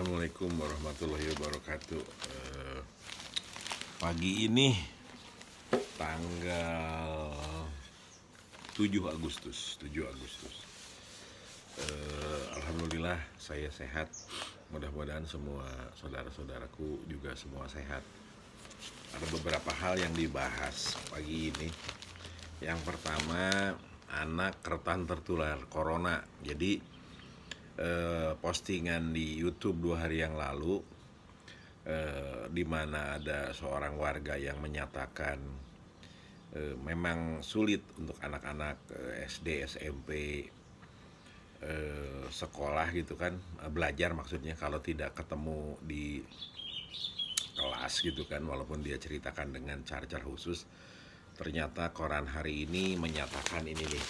Assalamualaikum warahmatullahi wabarakatuh. Pagi ini tanggal 7 Agustus. Alhamdulillah saya sehat. Mudah-mudahan semua saudara-saudaraku juga semua sehat. Ada beberapa hal yang dibahas pagi ini. Yang pertama, anak rentan tertular corona. Jadi postingan di YouTube 2 hari yang lalu, di mana ada seorang warga yang menyatakan memang sulit untuk anak-anak SD, SMP, sekolah gitu kan, belajar maksudnya kalau tidak ketemu di kelas gitu kan, walaupun dia ceritakan dengan cara-cara khusus. Ternyata koran hari ini menyatakan ini nih,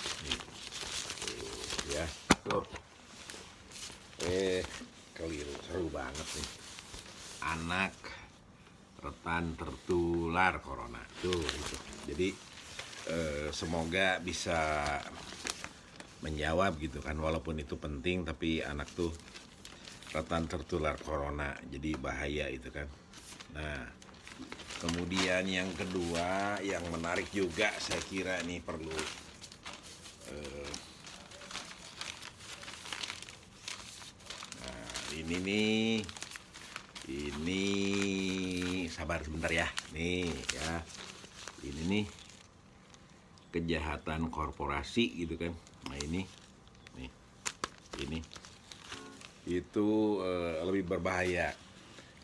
ya. Keliru, seru banget nih. Anak rentan tertular corona. Tuh, gitu. Jadi semoga bisa menjawab gitu kan, walaupun itu penting, tapi anak tuh rentan tertular corona, jadi bahaya itu kan. Nah, kemudian yang kedua yang menarik juga saya kira nih perlu ini sabar sebentar ya. Nih ya. Ini nih kejahatan korporasi gitu kan. Nah ini itu lebih berbahaya.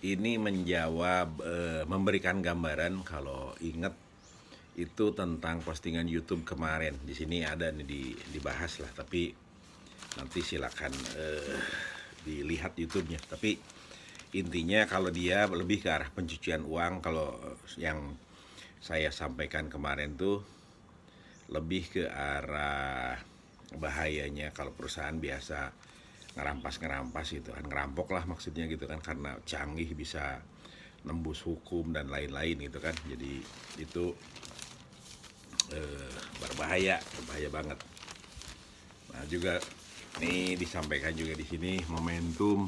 Ini menjawab, memberikan gambaran kalau ingat itu tentang postingan YouTube kemarin. Di sini ada nih dibahas lah, tapi nanti silakan dilihat YouTube-nya. Tapi intinya kalau dia lebih ke arah pencucian uang. Kalau yang saya sampaikan kemarin tuh lebih ke arah bahayanya kalau perusahaan biasa ngerampas gitu kan, ngerampok lah maksudnya gitu kan, karena canggih bisa nembus hukum dan lain-lain gitu kan. Jadi itu berbahaya banget. Nah juga nih disampaikan juga di sini momentum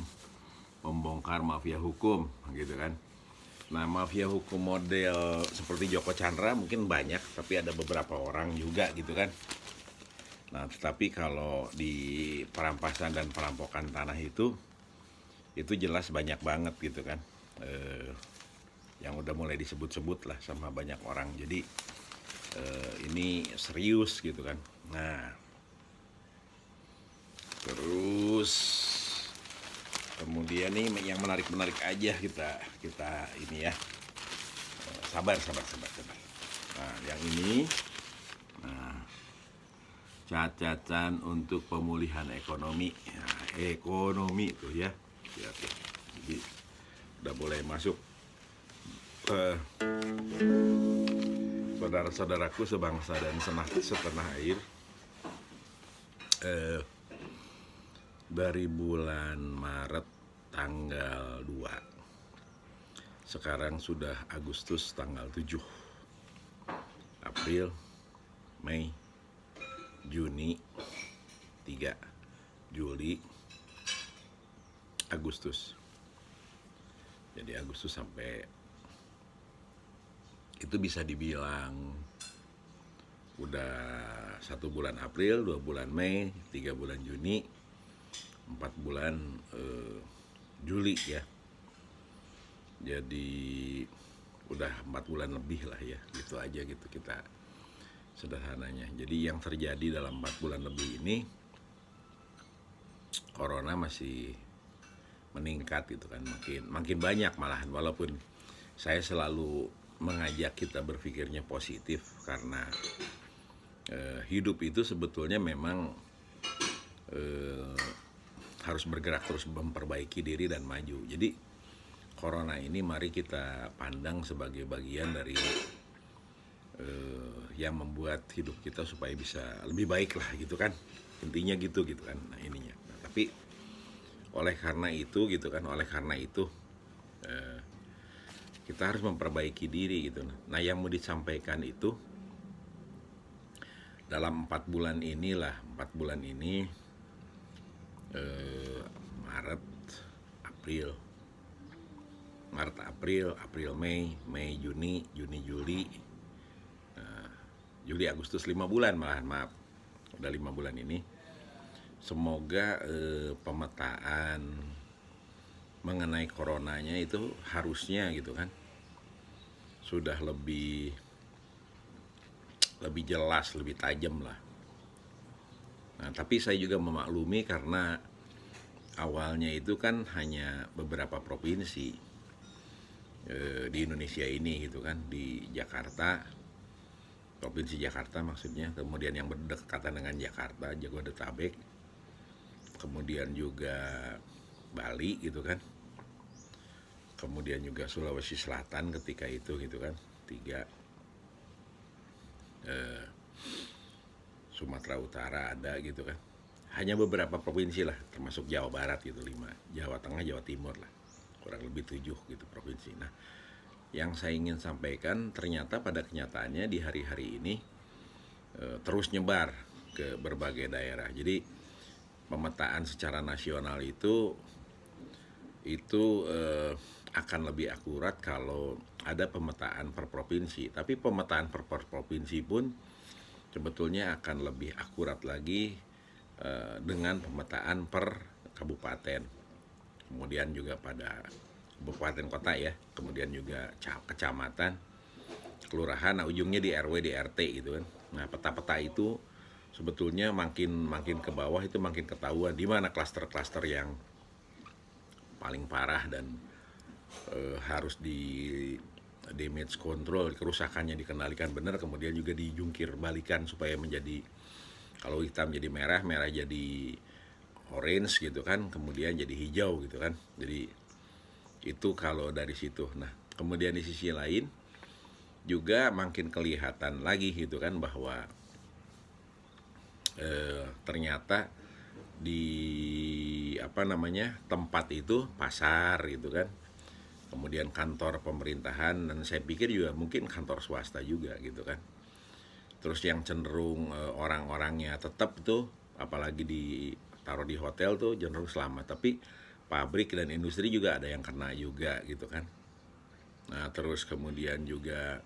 membongkar mafia hukum gitu kan. Nah, mafia hukum model seperti Joko Chandra mungkin banyak, tapi ada beberapa orang juga gitu kan. Nah, tetapi kalau di perampasan dan perampokan tanah itu jelas banyak banget gitu kan. Yang udah mulai disebut-sebut lah sama banyak orang. Jadi ini serius gitu kan. Nah, terus kemudian nih yang menarik aja kita ini ya. Sabar. Nah, yang ini, catatan untuk pemulihan ekonomi. Nah, ekonomi tuh ya. Jadi udah boleh masuk ke saudara-saudaraku sebangsa dan setanah air. Dari bulan Maret tanggal 2, sekarang sudah Agustus tanggal 7, April, Mei, Juni, 3, Juli, Agustus. Jadi Agustus sampai itu bisa dibilang udah 1 bulan April, 2 bulan Mei, 3 bulan Juni, 4 bulan Juli ya. Jadi udah 4 bulan lebih lah ya, gitu aja gitu kita sederhananya. Jadi yang terjadi dalam 4 bulan lebih ini, corona masih meningkat gitu kan, makin banyak malahan. Walaupun saya selalu mengajak kita berpikirnya positif, karena hidup itu sebetulnya memang harus bergerak terus, memperbaiki diri dan maju. Jadi corona ini mari kita pandang sebagai bagian dari yang membuat hidup kita supaya bisa lebih baik lah gitu kan. Intinya gitu kan. Nah, ininya. Nah, tapi oleh karena itu kita harus memperbaiki diri gitu. Nah, yang mau disampaikan itu dalam 4 bulan ini Maret, April, Maret April, April Mei, Mei Juni, Juni Juli, Juli Agustus, 5 bulan malahan, maaf, udah 5 bulan ini. Semoga pemetaan mengenai coronanya itu harusnya gitu kan sudah lebih jelas, lebih tajam lah. Nah, tapi saya juga memaklumi karena awalnya itu kan hanya beberapa provinsi di Indonesia ini gitu kan, di Jakarta, provinsi Jakarta maksudnya, kemudian yang berdekatan dengan Jakarta, Jabodetabek, kemudian juga Bali gitu kan, kemudian juga Sulawesi Selatan ketika itu gitu kan, 3, Sumatera Utara ada gitu kan, hanya beberapa provinsi lah, termasuk Jawa Barat gitu 5, Jawa Tengah, Jawa Timur lah, kurang lebih 7 gitu provinsi. Nah, yang saya ingin sampaikan ternyata pada kenyataannya di hari-hari ini terus nyebar ke berbagai daerah. Jadi pemetaan secara nasional itu akan lebih akurat kalau ada pemetaan per provinsi. Tapi pemetaan per provinsi pun sebetulnya akan lebih akurat lagi dengan pemetaan per kabupaten. Kemudian juga pada kabupaten kota ya, kemudian juga kecamatan, kelurahan, nah ujungnya di RW, di RT gitu kan. Nah, peta-peta itu sebetulnya makin ke bawah itu makin ketahuan di mana klaster-klaster yang paling parah dan harus di damage control, kerusakannya dikendalikan benar, kemudian juga dijungkir balikan supaya menjadi, kalau hitam jadi merah, merah jadi orange gitu kan, kemudian jadi hijau gitu kan. Jadi itu kalau dari situ. Nah, kemudian di sisi lain juga makin kelihatan lagi gitu kan bahwa ternyata di tempat itu, pasar gitu kan, kemudian kantor pemerintahan, dan saya pikir juga mungkin kantor swasta juga gitu kan. Terus yang cenderung orang-orangnya tetap tuh, apalagi ditaruh di hotel tuh cenderung selamat, tapi pabrik dan industri juga ada yang kena juga gitu kan. Nah, terus kemudian juga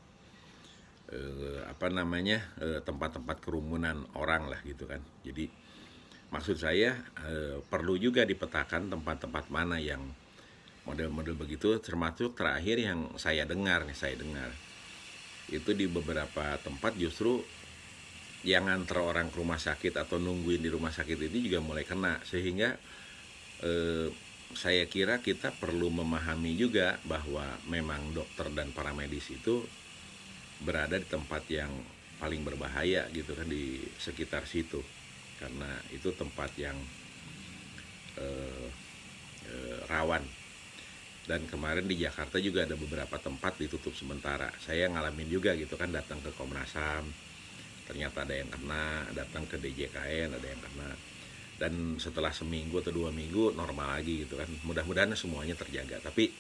tempat-tempat kerumunan orang lah gitu kan. Jadi maksud saya perlu juga dipetakan tempat-tempat mana yang model-model begitu, termasuk terakhir yang saya dengar itu di beberapa tempat justru yang nganter orang ke rumah sakit atau nungguin di rumah sakit ini juga mulai kena, sehingga saya kira kita perlu memahami juga bahwa memang dokter dan para medis itu berada di tempat yang paling berbahaya gitu kan, di sekitar situ, karena itu tempat yang rawan. Dan kemarin di Jakarta juga ada beberapa tempat ditutup sementara. Saya ngalamin juga gitu kan, datang ke Komnas HAM, ternyata ada yang kena, datang ke DJKN ada yang kena. Dan setelah seminggu atau 2 minggu normal lagi gitu kan. Mudah-mudahan semuanya terjaga. Tapi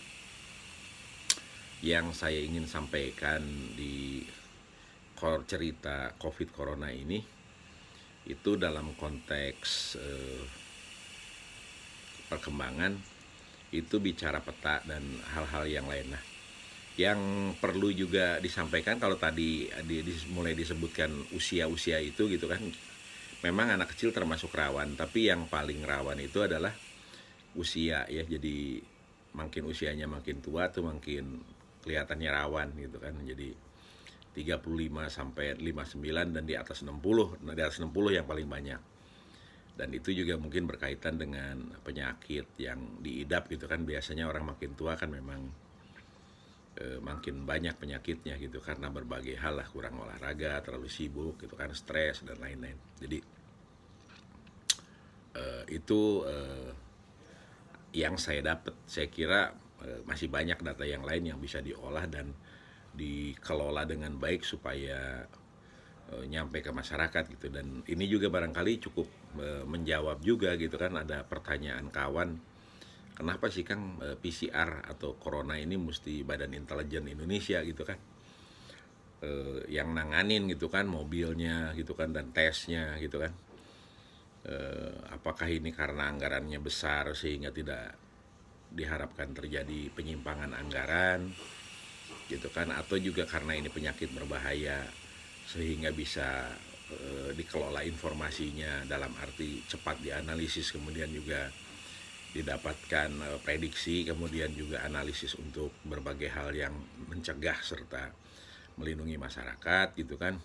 yang saya ingin sampaikan di cerita COVID Corona ini itu dalam konteks perkembangan itu bicara peta dan hal-hal yang lain. Nah, yang perlu juga disampaikan, kalau tadi mulai disebutkan usia-usia itu gitu kan, memang anak kecil termasuk rawan, tapi yang paling rawan itu adalah usia ya. Jadi makin usianya makin tua tuh makin kelihatannya rawan gitu kan. Jadi 35 sampai 59 dan di atas 60. Nah, di atas 60 yang paling banyak. Dan itu juga mungkin berkaitan dengan penyakit yang diidap gitu kan. Biasanya orang makin tua kan memang makin banyak penyakitnya gitu, karena berbagai hal lah, kurang olahraga, terlalu sibuk gitu kan, stres dan lain-lain. Jadi itu yang saya dapat. Saya kira masih banyak data yang lain yang bisa diolah dan dikelola dengan baik supaya nyampe ke masyarakat gitu. Dan ini juga barangkali cukup menjawab juga gitu kan, ada pertanyaan kawan, kenapa sih Kang PCR atau corona ini mesti Badan Intelijen Indonesia gitu kan yang nanganin gitu kan, mobilnya gitu kan dan tesnya gitu kan. Apakah ini karena anggarannya besar sehingga tidak diharapkan terjadi penyimpangan anggaran gitu kan, atau juga karena ini penyakit berbahaya sehingga bisa dikelola informasinya dalam arti cepat dianalisis, kemudian juga didapatkan prediksi, kemudian juga analisis untuk berbagai hal yang mencegah serta melindungi masyarakat gitu kan.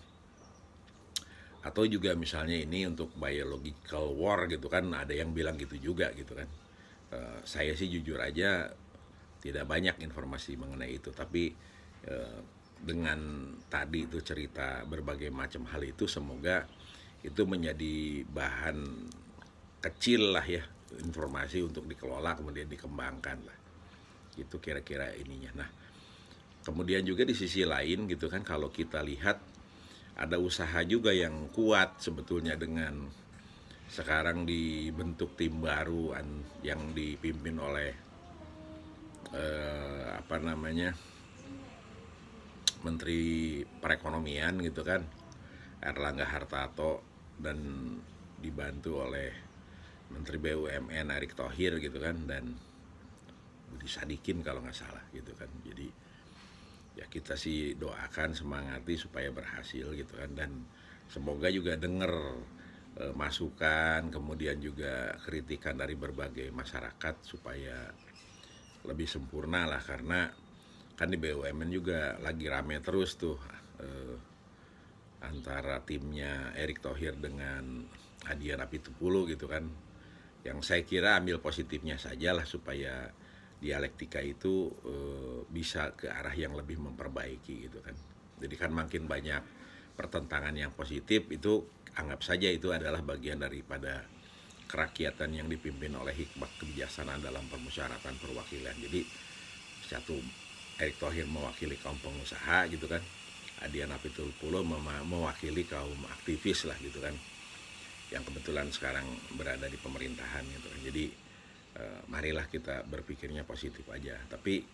Atau juga misalnya ini untuk biological war gitu kan, ada yang bilang gitu juga gitu kan. Saya sih jujur aja tidak banyak informasi mengenai itu, tapi dengan tadi itu cerita berbagai macam hal itu, semoga itu menjadi bahan kecil lah ya, informasi untuk dikelola kemudian dikembangkan lah, itu kira-kira ininya. Nah, kemudian juga di sisi lain gitu kan, kalau kita lihat ada usaha juga yang kuat sebetulnya dengan sekarang dibentuk tim baru yang dipimpin oleh Menteri Perekonomian gitu kan, Erlangga Hartarto, dan dibantu oleh Menteri BUMN Erick Thohir gitu kan, dan Budi Sadikin kalau nggak salah gitu kan. Jadi ya kita sih doakan, semangati supaya berhasil gitu kan, dan semoga juga dengar masukan, kemudian juga kritikan dari berbagai masyarakat supaya lebih sempurna lah, karena kan di BUMN juga lagi rame terus tuh antara timnya Erick Thohir dengan Adian Apitupulu gitu kan, yang saya kira ambil positifnya saja lah supaya dialektika itu bisa ke arah yang lebih memperbaiki gitu kan. Jadi kan makin banyak pertentangan yang positif, itu anggap saja itu adalah bagian daripada kerakyatan yang dipimpin oleh hikmat kebijaksanaan dalam permusyawaratan perwakilan. Jadi satu, Erick Thohir mewakili kaum pengusaha gitu kan, Adian Apitupulu mewakili kaum aktivis lah gitu kan, yang kebetulan sekarang berada di pemerintahan gitu kan. Jadi marilah kita berpikirnya positif aja, tapi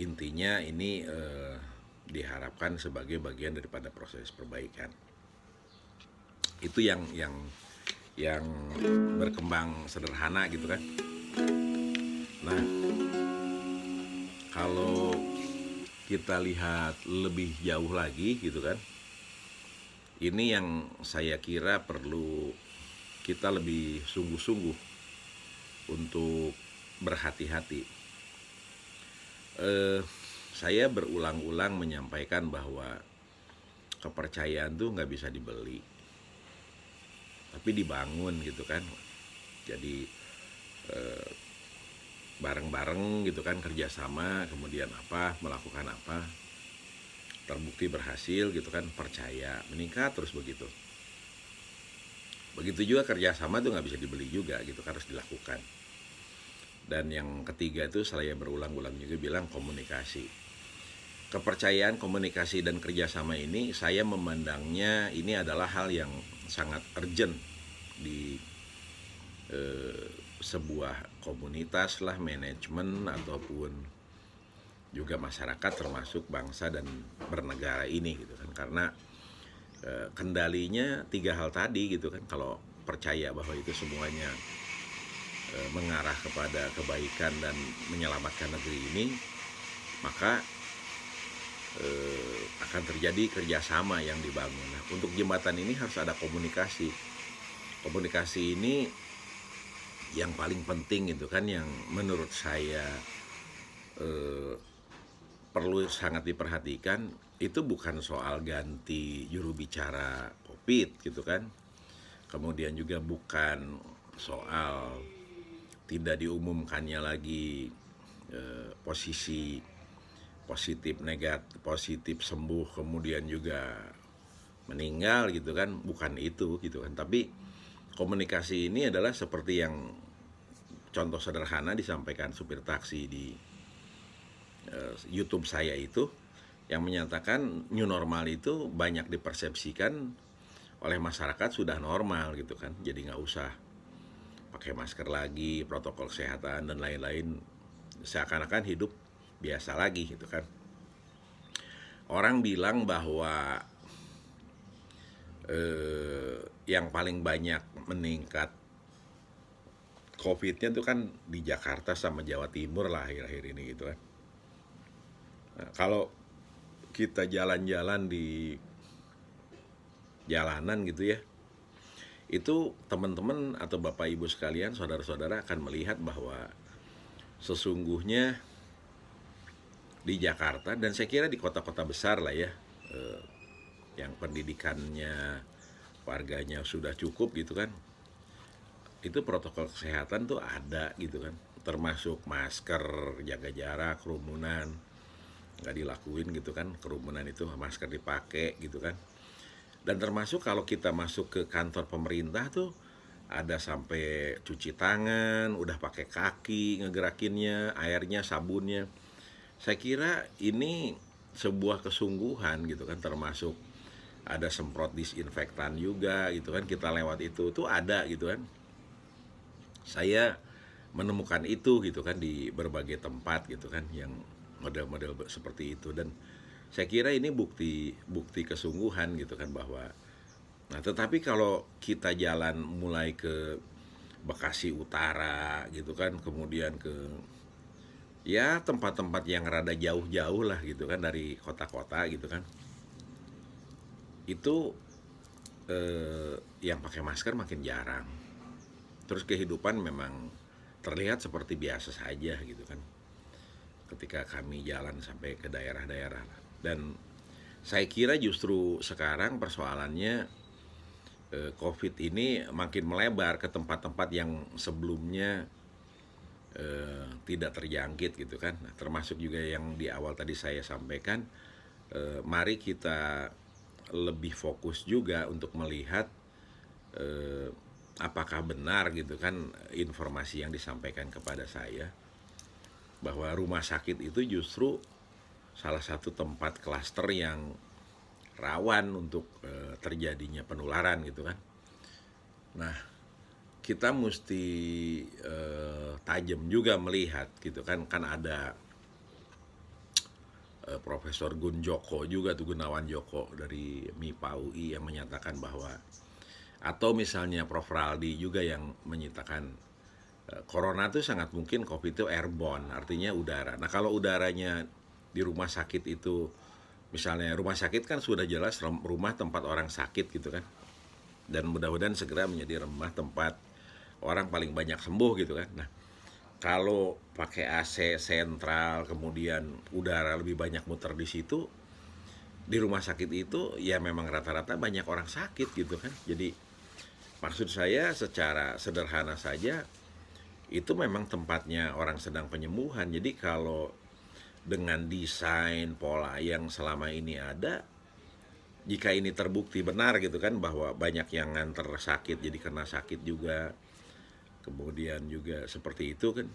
intinya ini diharapkan sebagai bagian daripada proses perbaikan. Itu yang berkembang sederhana gitu kan. Nah, kalau kita lihat lebih jauh lagi gitu kan, ini yang saya kira perlu kita lebih sungguh-sungguh untuk berhati-hati. Saya berulang-ulang menyampaikan bahwa kepercayaan tuh nggak bisa dibeli, tapi dibangun gitu kan. Jadi bareng-bareng gitu kan, kerjasama, kemudian melakukan apa, terbukti berhasil gitu kan, percaya meningkat terus begitu. Begitu juga kerjasama tuh nggak bisa dibeli juga gitu, harus dilakukan. Dan yang ketiga itu saya berulang-ulang juga bilang komunikasi. Kepercayaan, komunikasi, dan kerjasama ini saya memandangnya ini adalah hal yang sangat urgent di sebuah komunitas lah, manajemen, ataupun juga masyarakat termasuk bangsa dan bernegara ini gitu kan. Karena kendalinya 3 hal tadi gitu kan. Kalau percaya bahwa itu semuanya mengarah kepada kebaikan dan menyelamatkan negeri ini, maka akan terjadi kerjasama yang dibangun. Nah, untuk jembatan ini harus ada komunikasi. Komunikasi ini yang paling penting gitu kan, yang menurut saya perlu sangat diperhatikan. Itu bukan soal ganti juru bicara COVID gitu kan, kemudian juga bukan soal tidak diumumkannya lagi posisi positif, negatif, positif, sembuh, kemudian juga meninggal gitu kan, bukan itu gitu kan. Tapi komunikasi ini adalah seperti yang contoh sederhana disampaikan supir taksi di YouTube saya itu, yang menyatakan new normal itu banyak dipersepsikan oleh masyarakat sudah normal gitu kan, jadi nggak usah pakai masker lagi, protokol kesehatan dan lain-lain, seakan-akan hidup biasa lagi gitu kan. Orang bilang bahwa yang paling banyak meningkat COVID-nya tuh kan di Jakarta sama Jawa Timur lah akhir-akhir ini gitu kan. Nah, kalau kita jalan-jalan di jalanan gitu ya, itu teman-teman atau Bapak Ibu sekalian, saudara-saudara akan melihat bahwa sesungguhnya di Jakarta dan saya kira di kota-kota besar lah ya, yang pendidikannya warganya sudah cukup gitu kan, itu protokol kesehatan tuh ada gitu kan, termasuk masker, jaga jarak, kerumunan nggak dilakuin gitu kan, kerumunan itu masker dipakai gitu kan. Dan termasuk kalau kita masuk ke kantor pemerintah tuh ada sampai cuci tangan, udah pakai kaki ngegerakinnya, airnya, sabunnya. Saya kira ini sebuah kesungguhan gitu kan, termasuk ada semprot disinfektan juga gitu kan, kita lewat itu tuh ada gitu kan. Saya menemukan itu gitu kan di berbagai tempat gitu kan yang model-model seperti itu, dan saya kira ini bukti kesungguhan gitu kan bahwa, nah tetapi kalau kita jalan mulai ke Bekasi Utara gitu kan, kemudian ke ya tempat-tempat yang rada jauh-jauh lah gitu kan dari kota-kota gitu kan, itu yang pakai masker makin jarang. Terus kehidupan memang terlihat seperti biasa saja gitu kan ketika kami jalan sampai ke daerah-daerah. Dan saya kira justru sekarang persoalannya COVID ini makin melebar ke tempat-tempat yang sebelumnya tidak terjangkit gitu kan. Nah, termasuk juga yang di awal tadi saya sampaikan, mari kita lebih fokus juga untuk melihat apakah benar gitu kan informasi yang disampaikan kepada saya bahwa rumah sakit itu justru salah satu tempat klaster yang rawan untuk terjadinya penularan gitu kan. Nah, kita mesti tajam juga melihat gitu kan ada Profesor Gun Joko juga tuh, Gunawan Joko dari MIPA UI yang menyatakan bahwa, atau misalnya Prof. Raldi juga yang menyatakan corona itu sangat mungkin COVID itu airborne, artinya udara. Nah kalau udaranya di rumah sakit itu, misalnya rumah sakit kan sudah jelas rumah tempat orang sakit gitu kan, dan mudah-mudahan segera menjadi rumah tempat orang paling banyak sembuh gitu kan. Nah kalau pakai AC sentral, kemudian udara lebih banyak muter di situ, di rumah sakit itu ya memang rata-rata banyak orang sakit gitu kan. Jadi maksud saya secara sederhana saja, itu memang tempatnya orang sedang penyembuhan. Jadi kalau dengan desain pola yang selama ini ada, jika ini terbukti benar gitu kan bahwa banyak yang nganter sakit jadi kena sakit juga, kemudian juga seperti itu kan,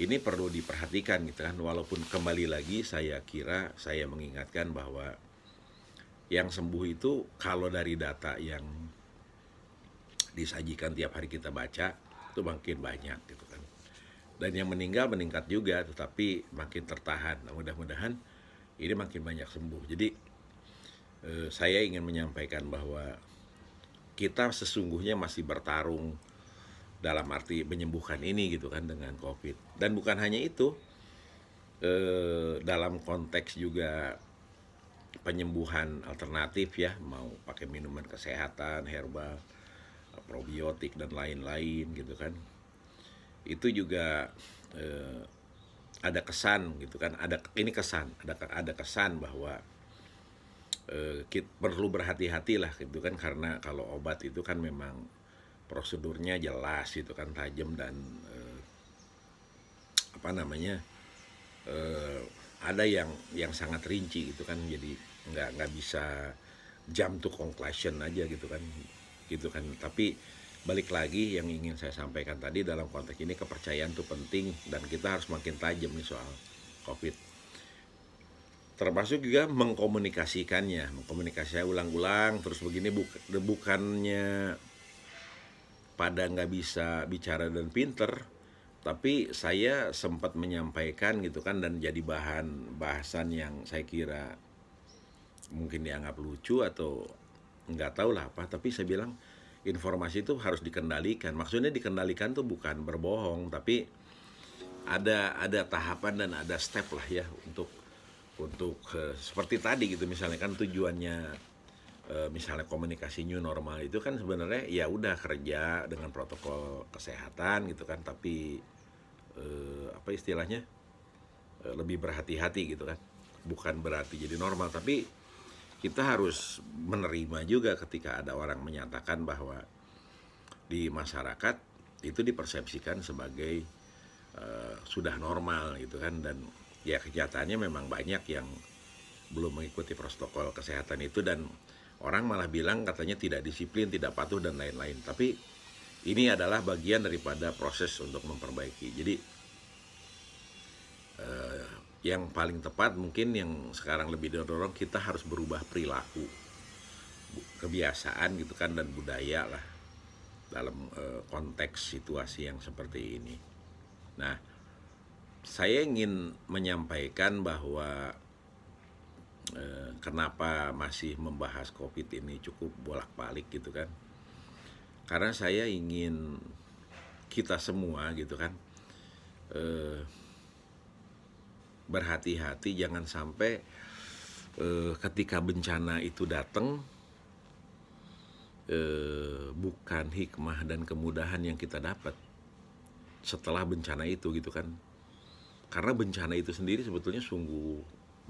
ini perlu diperhatikan gitu kan. Walaupun kembali lagi saya kira saya mengingatkan bahwa yang sembuh itu kalau dari data yang disajikan tiap hari kita baca itu makin banyak gitu kan, dan yang meninggal meningkat juga tetapi makin tertahan. Nah, mudah-mudahan ini makin banyak sembuh. Jadi saya ingin menyampaikan bahwa kita sesungguhnya masih bertarung dalam arti menyembuhkan ini gitu kan dengan COVID. Dan bukan hanya itu, dalam konteks juga penyembuhan alternatif ya, mau pakai minuman kesehatan, herbal, probiotik dan lain-lain gitu kan, itu juga ada kesan gitu kan, ada kesan bahwa kita perlu berhati-hati lah gitu kan, karena kalau obat itu kan memang prosedurnya jelas gitu kan, tajam dan ada yang sangat rinci gitu kan, jadi nggak bisa jump to conclusion aja gitu kan. Tapi balik lagi yang ingin saya sampaikan tadi, dalam konteks ini kepercayaan itu penting dan kita harus makin tajam nih soal COVID, termasuk juga mengkomunikasikannya ulang-ulang terus begini. Bukannya pada nggak bisa bicara dan pinter, tapi saya sempat menyampaikan gitu kan, dan jadi bahasan yang saya kira mungkin dianggap lucu atau nggak tahu lah apa, tapi saya bilang informasi itu harus dikendalikan. Maksudnya dikendalikan tuh bukan berbohong, tapi ada tahapan dan ada step lah ya untuk seperti tadi gitu, misalnya kan tujuannya misalnya komunikasi new normal itu kan sebenarnya ya udah kerja dengan protokol kesehatan gitu kan, tapi apa istilahnya, lebih berhati-hati gitu kan. Bukan berarti jadi normal, tapi kita harus menerima juga ketika ada orang menyatakan bahwa di masyarakat itu dipersepsikan sebagai sudah normal gitu kan, dan ya kenyataannya memang banyak yang belum mengikuti protokol kesehatan itu, dan orang malah bilang katanya tidak disiplin, tidak patuh dan lain-lain. Tapi ini adalah bagian daripada proses untuk memperbaiki. Jadi yang paling tepat mungkin yang sekarang lebih didorong, kita harus berubah perilaku, kebiasaan gitu kan, dan budaya lah dalam konteks situasi yang seperti ini. Nah, saya ingin menyampaikan bahwa kenapa masih membahas COVID ini cukup bolak-balik gitu kan. Karena saya ingin kita semua gitu kan berhati-hati, jangan sampai ketika bencana itu datang bukan hikmah dan kemudahan yang kita dapat setelah bencana itu gitu kan. Karena bencana itu sendiri sebetulnya sungguh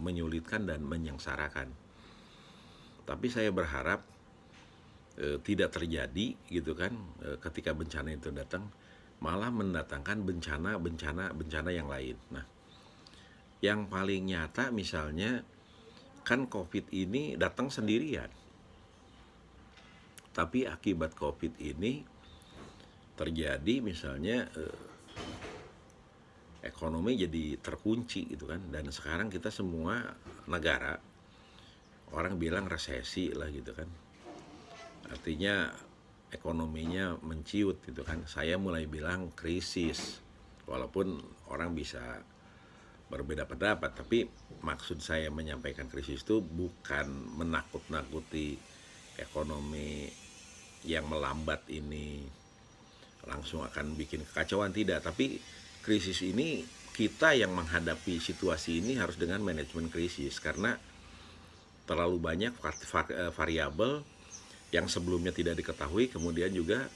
menyulitkan dan menyengsarakan. Tapi saya berharap tidak terjadi gitu kan, ketika bencana itu datang malah mendatangkan bencana yang lain. Nah, yang paling nyata misalnya kan COVID ini datang sendirian. Tapi akibat COVID ini terjadi misalnya ekonomi jadi terkunci gitu kan, dan sekarang kita semua negara, orang bilang resesi lah gitu kan, artinya ekonominya menciut gitu kan. Saya mulai bilang krisis, walaupun orang bisa berbeda pendapat, tapi maksud saya menyampaikan krisis itu bukan menakut-nakuti ekonomi yang melambat ini langsung akan bikin kekacauan, tidak. Tapi krisis ini kita yang menghadapi situasi ini harus dengan manajemen krisis, karena terlalu banyak variabel yang sebelumnya tidak diketahui, kemudian juga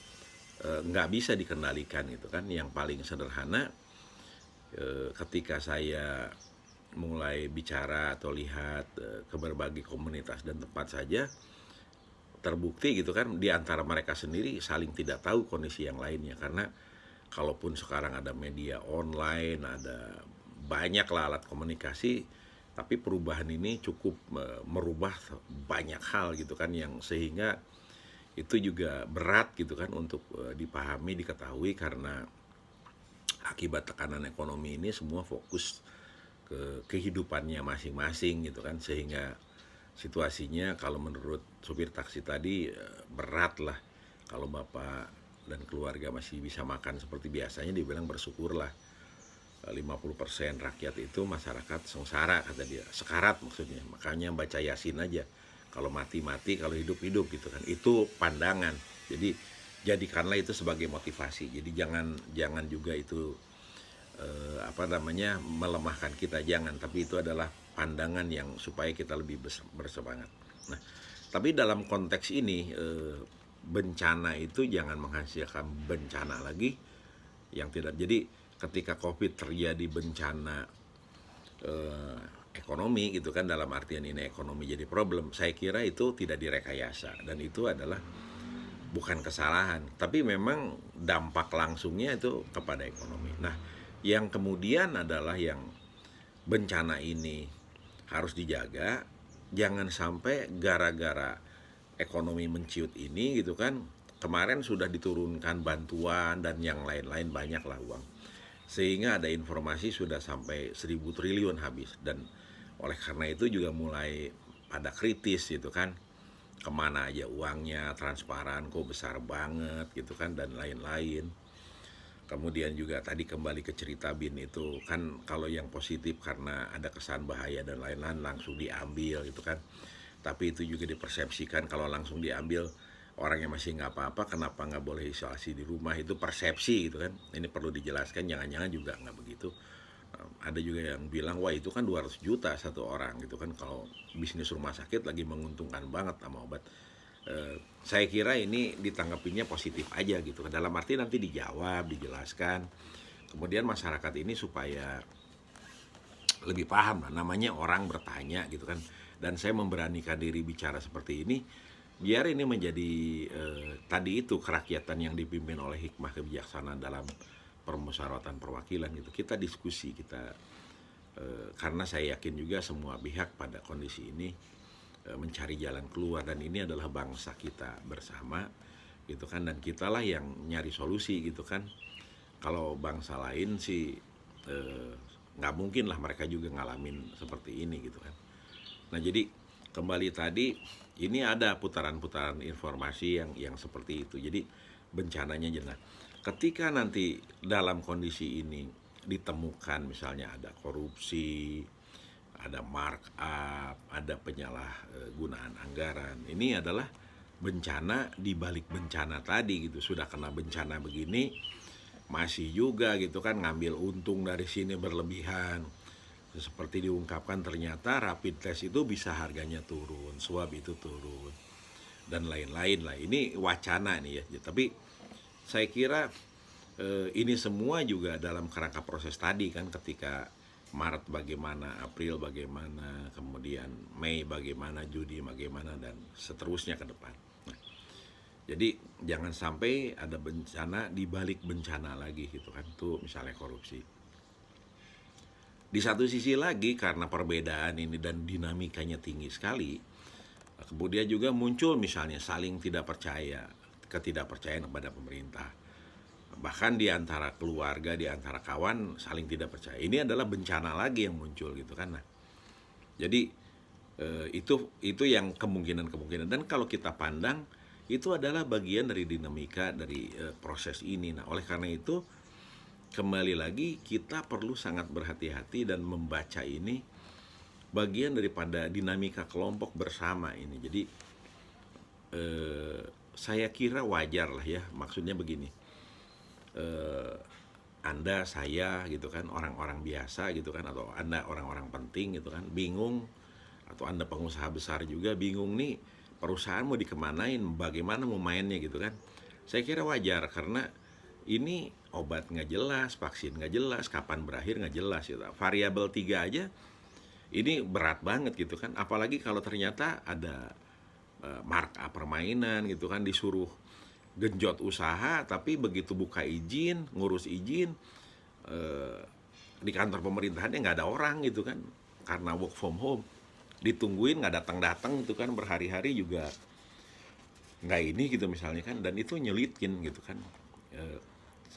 nggak bisa dikendalikan gitu kan. Yang paling sederhana, ketika saya mulai bicara atau lihat ke berbagai komunitas dan tempat saja, terbukti gitu kan, di antara mereka sendiri saling tidak tahu kondisi yang lainnya. Karena kalaupun sekarang ada media online, ada banyak lah alat komunikasi, tapi perubahan ini cukup merubah banyak hal gitu kan, yang sehingga itu juga berat gitu kan untuk dipahami, diketahui, karena akibat tekanan ekonomi ini semua fokus ke kehidupannya masing-masing gitu kan, sehingga situasinya kalau menurut supir taksi tadi berat lah. Kalau bapak dan keluarga masih bisa makan seperti biasanya, dibilang bersyukurlah. 50% rakyat itu masyarakat sengsara kata dia, sekarat maksudnya, makanya baca Yasin aja, kalau mati-mati, kalau hidup-hidup gitu kan. Itu pandangan, jadi jadikanlah itu sebagai motivasi. Jadi jangan juga itu melemahkan kita, jangan, tapi itu adalah pandangan yang supaya kita lebih bersemangat. Nah, tapi dalam konteks ini bencana itu jangan menghasilkan bencana lagi yang tidak. Jadi ketika COVID terjadi bencana ekonomi gitu kan, dalam artian ini ekonomi jadi problem, saya kira itu tidak direkayasa, dan itu adalah bukan kesalahan, tapi memang dampak langsungnya itu kepada ekonomi. Nah, yang kemudian adalah yang bencana ini harus dijaga, jangan sampai gara-gara ekonomi menciut ini gitu kan, kemarin sudah diturunkan bantuan dan yang lain-lain, banyaklah uang, sehingga ada informasi sudah sampai 1.000 triliun habis, dan oleh karena itu juga mulai pada kritis gitu kan, kemana aja uangnya, transparan kok besar banget gitu kan, dan lain-lain. Kemudian juga tadi kembali ke cerita BIN itu kan, kalau yang positif karena ada kesan bahaya dan lain-lain langsung diambil gitu kan. Tapi itu juga dipersepsikan kalau langsung diambil orang yang masih nggak apa-apa kenapa nggak boleh isolasi di rumah, itu persepsi gitu kan. Ini perlu dijelaskan, jangan-jangan juga nggak begitu. Ada juga yang bilang wah itu kan 200 juta satu orang gitu kan, kalau bisnis rumah sakit lagi menguntungkan banget sama obat. Saya kira ini ditanggapinya positif aja gitu kan, dalam arti nanti dijawab, dijelaskan, kemudian masyarakat ini supaya lebih paham lah, namanya orang bertanya gitu kan. Dan saya memberanikan diri bicara seperti ini biar ini menjadi tadi itu kerakyatan yang dipimpin oleh hikmah kebijaksanaan dalam permusyawaratan perwakilan gitu. Kita diskusi, kita karena saya yakin juga semua pihak pada kondisi ini mencari jalan keluar, dan ini adalah bangsa kita bersama gitu kan, dan kitalah yang nyari solusi gitu kan. Kalau bangsa lain sih nggak mungkin lah mereka juga ngalamin seperti ini gitu kan. Nah jadi kembali tadi, ini ada putaran-putaran informasi yang seperti itu. Jadi bencananya jenak. Ketika nanti dalam kondisi ini ditemukan misalnya ada korupsi, ada markup, ada penyalahgunaan anggaran, ini adalah bencana di balik bencana tadi gitu. Sudah kena bencana begini, masih juga gitu kan ngambil untung dari sini berlebihan. Seperti diungkapkan ternyata rapid test itu bisa harganya turun, swab itu turun, dan lain-lain lah. Ini wacana nih ya. Tapi saya kira ini semua juga dalam kerangka proses tadi kan, ketika Maret bagaimana, April bagaimana, kemudian Mei bagaimana, Juni bagaimana, dan seterusnya ke depan. Nah, jadi jangan sampai ada bencana di balik bencana lagi gitu kan, tuh misalnya korupsi. Di satu sisi lagi karena perbedaan ini dan dinamikanya tinggi sekali, kemudian juga muncul misalnya saling tidak percaya, ketidakpercayaan kepada pemerintah. Bahkan di antara keluarga, di antara kawan saling tidak percaya. Ini adalah bencana lagi yang muncul gitu kan. Nah, jadi itu yang kemungkinan-kemungkinan, dan kalau kita pandang itu adalah bagian dari dinamika dari proses ini. Nah, oleh karena itu kembali lagi kita perlu sangat berhati-hati dan membaca ini bagian daripada dinamika kelompok bersama ini. Jadi saya kira wajar lah ya, maksudnya begini, Anda, saya gitu kan, orang-orang biasa gitu kan, atau Anda orang-orang penting gitu kan, bingung, atau Anda pengusaha besar juga bingung nih perusahaan mau dikemanain, bagaimana mau mainnya gitu kan. Saya kira wajar karena ini obat nggak jelas, vaksin nggak jelas, kapan berakhir nggak jelas gitu. Variabel 3 aja ini berat banget gitu kan. Apalagi kalau ternyata ada markup permainan gitu kan, disuruh genjot usaha, tapi begitu buka izin, ngurus izin, di kantor pemerintahannya nggak ada orang gitu kan, karena work from home. Ditungguin nggak datang-datang gitu kan, berhari-hari juga nggak ini gitu misalnya kan, dan itu nyelitkin gitu kan.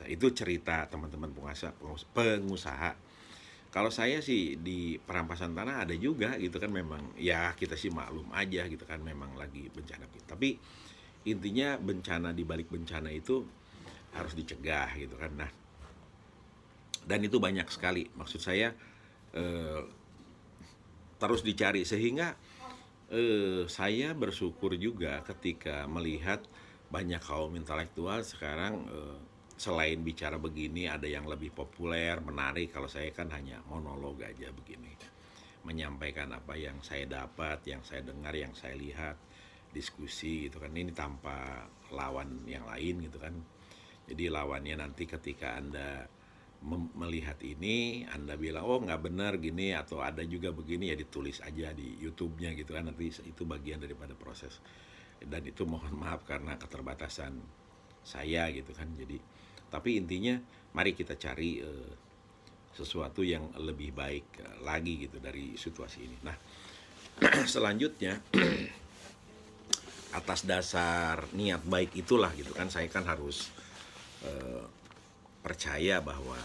Itu cerita teman-teman pengusaha. Kalau saya sih di perampasan tanah ada juga gitu kan, memang ya kita sih maklum aja gitu kan, memang lagi bencana. Tapi intinya bencana di balik bencana itu harus dicegah gitu kan. Nah, dan itu banyak sekali, maksud saya terus dicari, sehingga saya bersyukur juga ketika melihat banyak kaum intelektual sekarang selain bicara begini ada yang lebih populer, menarik. Kalau saya kan hanya monolog aja begini, menyampaikan apa yang saya dapat, yang saya dengar, yang saya lihat, diskusi gitu kan, ini tanpa lawan yang lain gitu kan. Jadi lawannya nanti ketika Anda melihat ini, Anda bilang oh nggak benar gini, atau ada juga begini, ya ditulis aja di YouTube-nya gitu kan, nanti itu bagian daripada proses. Dan itu mohon maaf karena keterbatasan saya gitu kan. Jadi tapi intinya mari kita cari sesuatu yang lebih baik lagi gitu dari situasi ini. Nah, selanjutnya atas dasar niat baik itulah gitu kan, saya kan harus percaya bahwa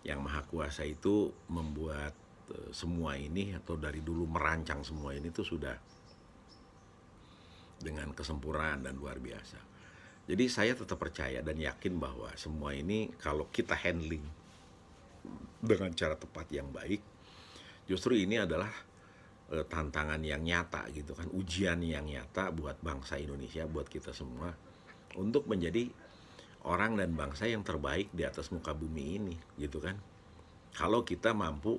Yang Maha Kuasa itu membuat semua ini, atau dari dulu merancang semua ini tuh sudah dengan kesempurnaan dan luar biasa. Jadi saya tetap percaya dan yakin bahwa semua ini kalau kita handling dengan cara tepat yang baik, justru ini adalah tantangan yang nyata gitu kan, ujian yang nyata buat bangsa Indonesia, buat kita semua untuk menjadi orang dan bangsa yang terbaik di atas muka bumi ini gitu kan. Kalau kita mampu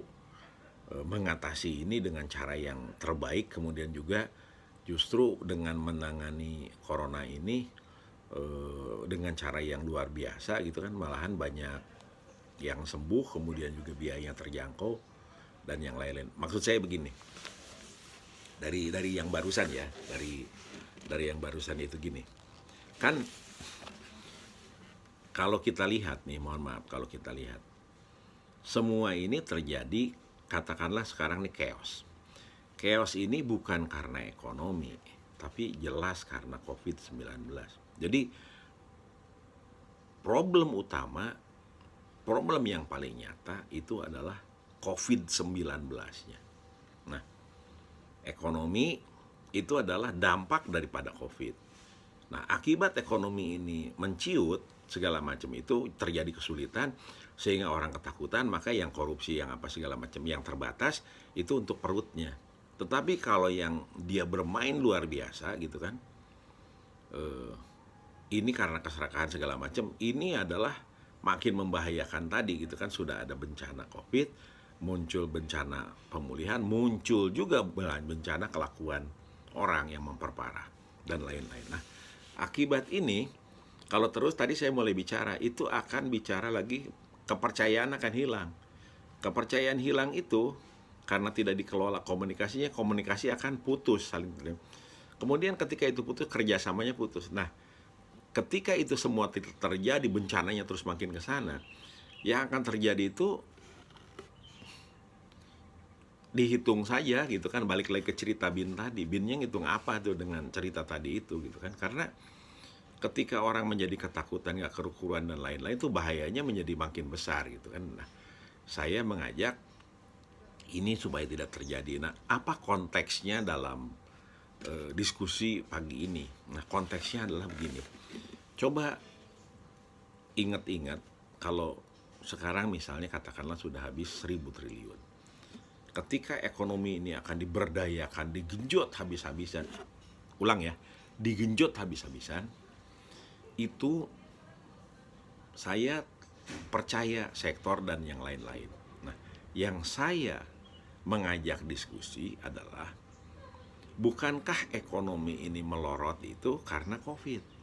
mengatasi ini dengan cara yang terbaik, kemudian juga justru dengan menangani corona ini dengan cara yang luar biasa gitu kan, malahan banyak yang sembuh, kemudian juga biayanya terjangkau dan yang lain-lain. Maksud saya begini, dari yang barusan ya, dari yang barusan itu gini. Kan kalau kita lihat nih, mohon maaf, kalau kita lihat semua ini terjadi, katakanlah sekarang nih chaos. Chaos ini bukan karena ekonomi, tapi jelas karena COVID-19. Jadi problem yang paling nyata itu adalah COVID-19-nya. Nah, ekonomi itu adalah dampak daripada COVID. Nah, akibat ekonomi ini menciut, segala macam itu terjadi kesulitan, sehingga orang ketakutan, maka yang korupsi, yang apa segala macam, yang terbatas, itu untuk perutnya. Tetapi kalau yang dia bermain luar biasa gitu kan, ini karena keserakahan segala macam, ini adalah makin membahayakan tadi gitu kan. Sudah ada bencana COVID, muncul bencana pemulihan, muncul juga bencana kelakuan orang yang memperparah dan lain-lain. Nah, akibat ini kalau terus tadi saya mulai bicara, itu akan bicara lagi kepercayaan akan hilang. Kepercayaan hilang itu karena tidak dikelola komunikasinya, komunikasi akan putus saling. Kemudian ketika itu putus, kerjasamanya putus. Nah, ketika itu semua terjadi, bencananya terus makin ke sana, yang akan terjadi itu dihitung saja gitu kan. Balik lagi ke cerita Bin tadi, Binnya ngitung apa tuh dengan cerita tadi itu gitu kan. Karena ketika orang menjadi ketakutan, gak kerukuran dan lain-lain, itu bahayanya menjadi makin besar gitu kan. Nah, saya mengajak ini supaya tidak terjadi. Nah, apa konteksnya dalam diskusi pagi ini? Nah, konteksnya adalah begini. Coba ingat-ingat kalau sekarang misalnya katakanlah sudah habis 1.000 triliun. Ketika ekonomi ini akan diberdayakan, digenjot habis-habisan, ulang ya, digenjot habis-habisan, itu saya percaya sektor dan yang lain-lain. Nah, yang saya mengajak diskusi adalah, bukankah ekonomi ini melorot itu karena COVID?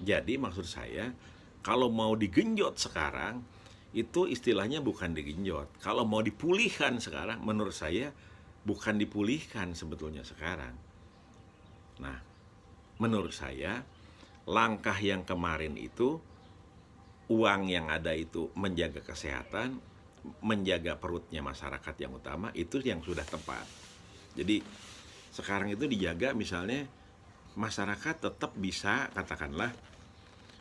Jadi maksud saya, kalau mau digenjot sekarang, itu istilahnya bukan digenjot. Kalau mau dipulihkan sekarang, menurut saya bukan dipulihkan sebetulnya sekarang. Nah, menurut saya langkah yang kemarin itu, uang yang ada itu menjaga kesehatan, menjaga perutnya masyarakat yang utama, itu yang sudah tepat. Jadi sekarang itu dijaga, misalnya masyarakat tetap bisa katakanlah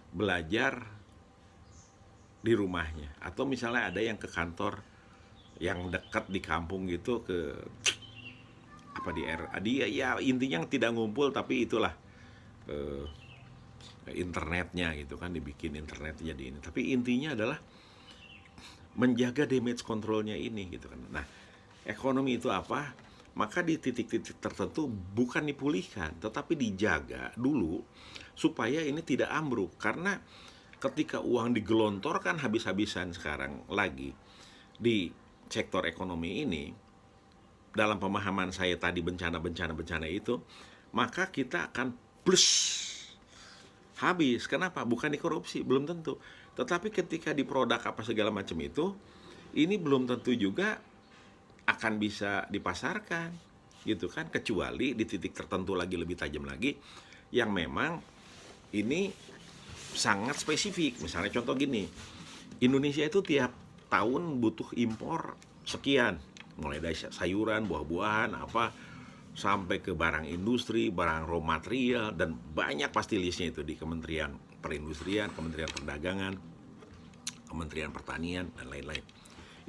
belajar di rumahnya, atau misalnya ada yang ke kantor yang dekat di kampung gitu, ke apa di dia ya intinya tidak ngumpul, tapi itulah internetnya gitu kan, dibikin internet jadi ini. Tapi intinya adalah menjaga damage controlnya ini gitu kan. Nah, ekonomi itu apa? Maka di titik-titik tertentu bukan dipulihkan, tetapi dijaga dulu supaya ini tidak ambruk. Karena ketika uang digelontorkan habis-habisan sekarang lagi di sektor ekonomi ini, dalam pemahaman saya tadi bencana itu, maka kita akan plus habis. Kenapa? Bukan di korupsi, belum tentu. Tetapi ketika di produk apa segala macam itu, ini belum tentu juga akan bisa dipasarkan gitu kan, kecuali di titik tertentu lagi lebih tajam lagi yang memang ini sangat spesifik. Misalnya contoh gini, Indonesia itu tiap tahun butuh impor sekian, mulai dari sayuran, buah-buahan, apa, sampai ke barang industri, barang raw material, dan banyak pasti listnya itu di Kementerian Perindustrian, Kementerian Perdagangan, Kementerian Pertanian, dan lain-lain.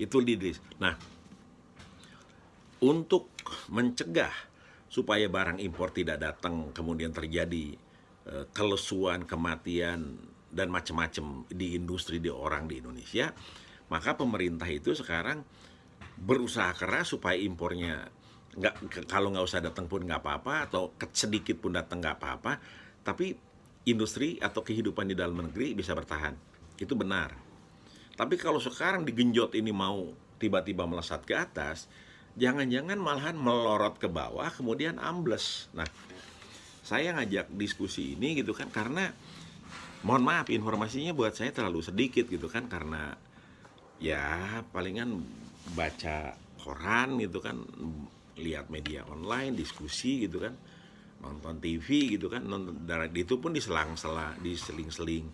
Itu di list. Nah, untuk mencegah supaya barang impor tidak datang, kemudian terjadi kelesuan, kematian, dan macam-macam di industri, di orang di Indonesia, maka pemerintah itu sekarang berusaha keras supaya impornya kalau nggak usah datang pun nggak apa-apa, atau sedikit pun datang nggak apa-apa, tapi industri atau kehidupan di dalam negeri bisa bertahan. Itu benar. Tapi kalau sekarang digenjot ini mau tiba-tiba melesat ke atas, jangan-jangan malahan melorot ke bawah kemudian ambles. Nah, saya ngajak diskusi ini gitu kan karena mohon maaf informasinya buat saya terlalu sedikit gitu kan, karena ya palingan baca koran gitu kan, lihat media online, diskusi gitu kan, nonton TV gitu kan, nonton itu pun diselang-sela, diseling-seling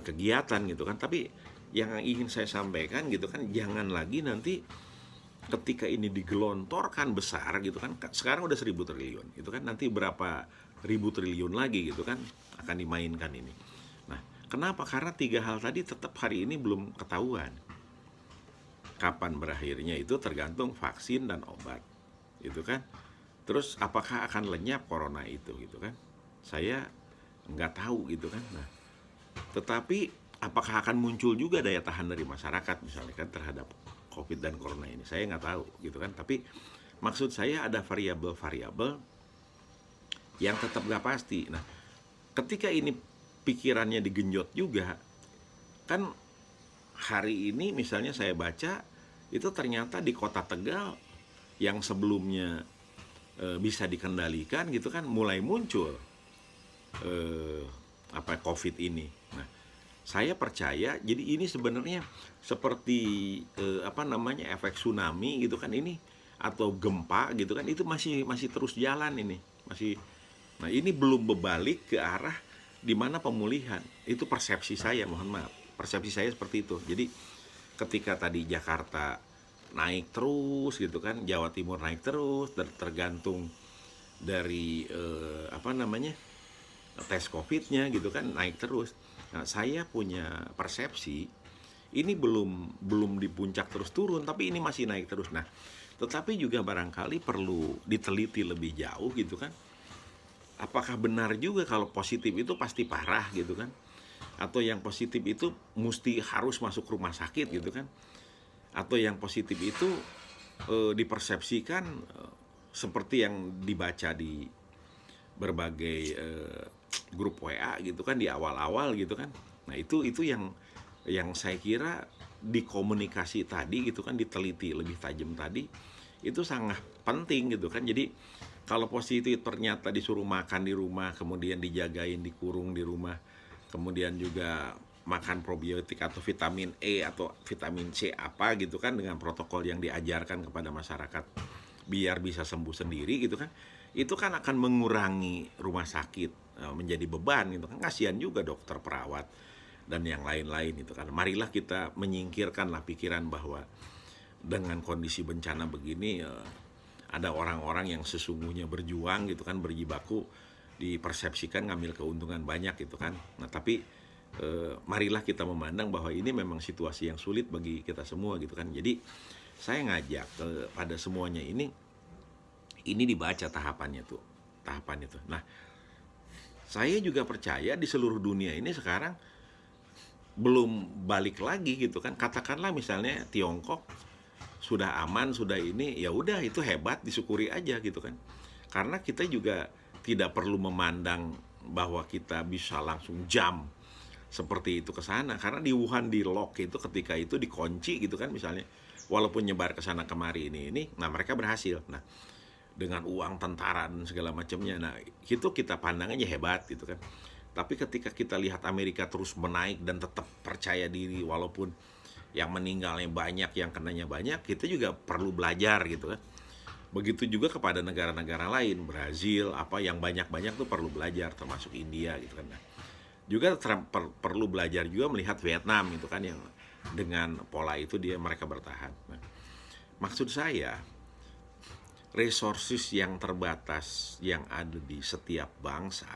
kegiatan gitu kan. Tapi yang ingin saya sampaikan gitu kan, jangan lagi nanti ketika ini digelontorkan besar gitu kan, sekarang udah 1.000 triliun gitu kan, nanti berapa ribu triliun lagi gitu kan akan dimainkan ini. Nah, kenapa? Karena 3 hal tadi tetap hari ini belum ketahuan. Kapan berakhirnya itu tergantung vaksin dan obat gitu kan. Terus apakah akan lenyap corona itu gitu kan, saya nggak tahu gitu kan. Nah, tetapi apakah akan muncul juga daya tahan dari masyarakat misalnya kan terhadap COVID dan corona ini, saya nggak tahu gitu kan. Tapi maksud saya ada variabel-variabel yang tetap nggak pasti. Nah, ketika ini pikirannya digenjot juga kan, hari ini misalnya saya baca itu ternyata di kota Tegal yang sebelumnya bisa dikendalikan gitu kan, mulai muncul COVID ini. Nah, saya percaya jadi ini sebenarnya seperti efek tsunami gitu kan ini, atau gempa gitu kan, itu masih terus jalan ini, masih. Nah, ini belum berbalik ke arah di mana pemulihan. Itu persepsi saya, mohon maaf. Persepsi saya seperti itu. Jadi ketika tadi Jakarta naik terus gitu kan, Jawa Timur naik terus, tergantung dari tes COVID-nya gitu kan, naik terus. Nah, saya punya persepsi ini belum di puncak terus turun, tapi ini masih naik terus. Nah, tetapi juga barangkali perlu diteliti lebih jauh gitu kan. Apakah benar juga kalau positif itu pasti parah gitu kan? Atau yang positif itu mesti harus masuk rumah sakit gitu kan? Atau yang positif itu dipersepsikan seperti yang dibaca di berbagai grup WA gitu kan di awal-awal gitu kan. Nah, itu yang saya kira di komunikasi tadi gitu kan, diteliti lebih tajam tadi, itu sangat penting gitu kan. Jadi kalau positif ternyata disuruh makan di rumah, kemudian dijagain, dikurung di rumah, kemudian juga makan probiotik atau vitamin E atau vitamin C apa gitu kan, dengan protokol yang diajarkan kepada masyarakat biar bisa sembuh sendiri gitu kan, itu kan akan mengurangi rumah sakit menjadi beban gitu kan. Kasihan juga dokter, perawat, dan yang lain-lain itu kan. Marilah kita menyingkirkanlah pikiran bahwa dengan kondisi bencana begini ada orang-orang yang sesungguhnya berjuang gitu kan, berjibaku, dipersepsikan ngambil keuntungan banyak gitu kan. Nah, tapi marilah kita memandang bahwa ini memang situasi yang sulit bagi kita semua gitu kan. Jadi saya ngajak pada semuanya ini dibaca tahapannya tuh, tahapan itu. Nah, saya juga percaya di seluruh dunia ini sekarang belum balik lagi gitu kan. Katakanlah misalnya Tiongkok sudah aman, sudah ini, ya udah itu hebat, disyukuri aja gitu kan. Karena kita juga tidak perlu memandang bahwa kita bisa langsung jam seperti itu ke sana, karena di Wuhan di lock itu ketika itu dikunci gitu kan misalnya, walaupun nyebar ke sana kemari ini, nah mereka berhasil. Nah, dengan uang tentara dan segala macamnya, nah itu kita pandang aja hebat gitu kan. Tapi ketika kita lihat Amerika terus menaik dan tetap percaya diri walaupun yang meninggalnya banyak, yang kenanya banyak, kita juga perlu belajar gitu kan. Begitu juga kepada negara-negara lain, Brazil, apa yang banyak-banyak tuh perlu belajar, termasuk India gitu kan. Nah, juga perlu belajar juga melihat Vietnam itu kan, yang dengan pola itu mereka bertahan. Nah, maksud saya resources yang terbatas yang ada di setiap bangsa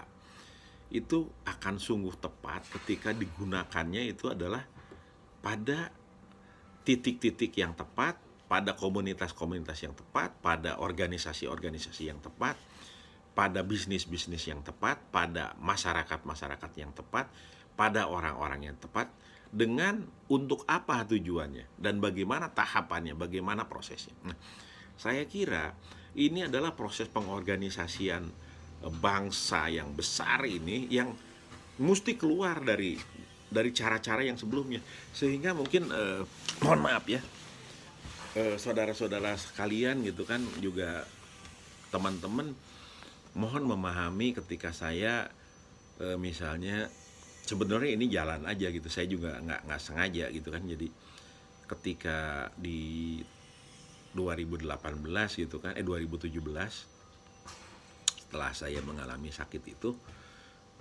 itu akan sungguh tepat ketika digunakannya itu adalah pada titik-titik yang tepat, pada komunitas-komunitas yang tepat, pada organisasi-organisasi yang tepat, pada bisnis-bisnis yang tepat, pada masyarakat-masyarakat yang tepat, pada orang-orang yang tepat, dengan untuk apa tujuannya dan bagaimana tahapannya, bagaimana prosesnya. Nah, Saya kira ini adalah proses pengorganisasian bangsa yang besar ini yang mesti keluar dari cara-cara yang sebelumnya, sehingga mungkin mohon maaf ya, saudara-saudara sekalian gitu kan, juga teman-teman, mohon memahami ketika saya misalnya sebenarnya ini jalan aja gitu, saya juga nggak sengaja gitu kan. Jadi ketika di 2018 gitu kan, 2017, setelah saya mengalami sakit itu,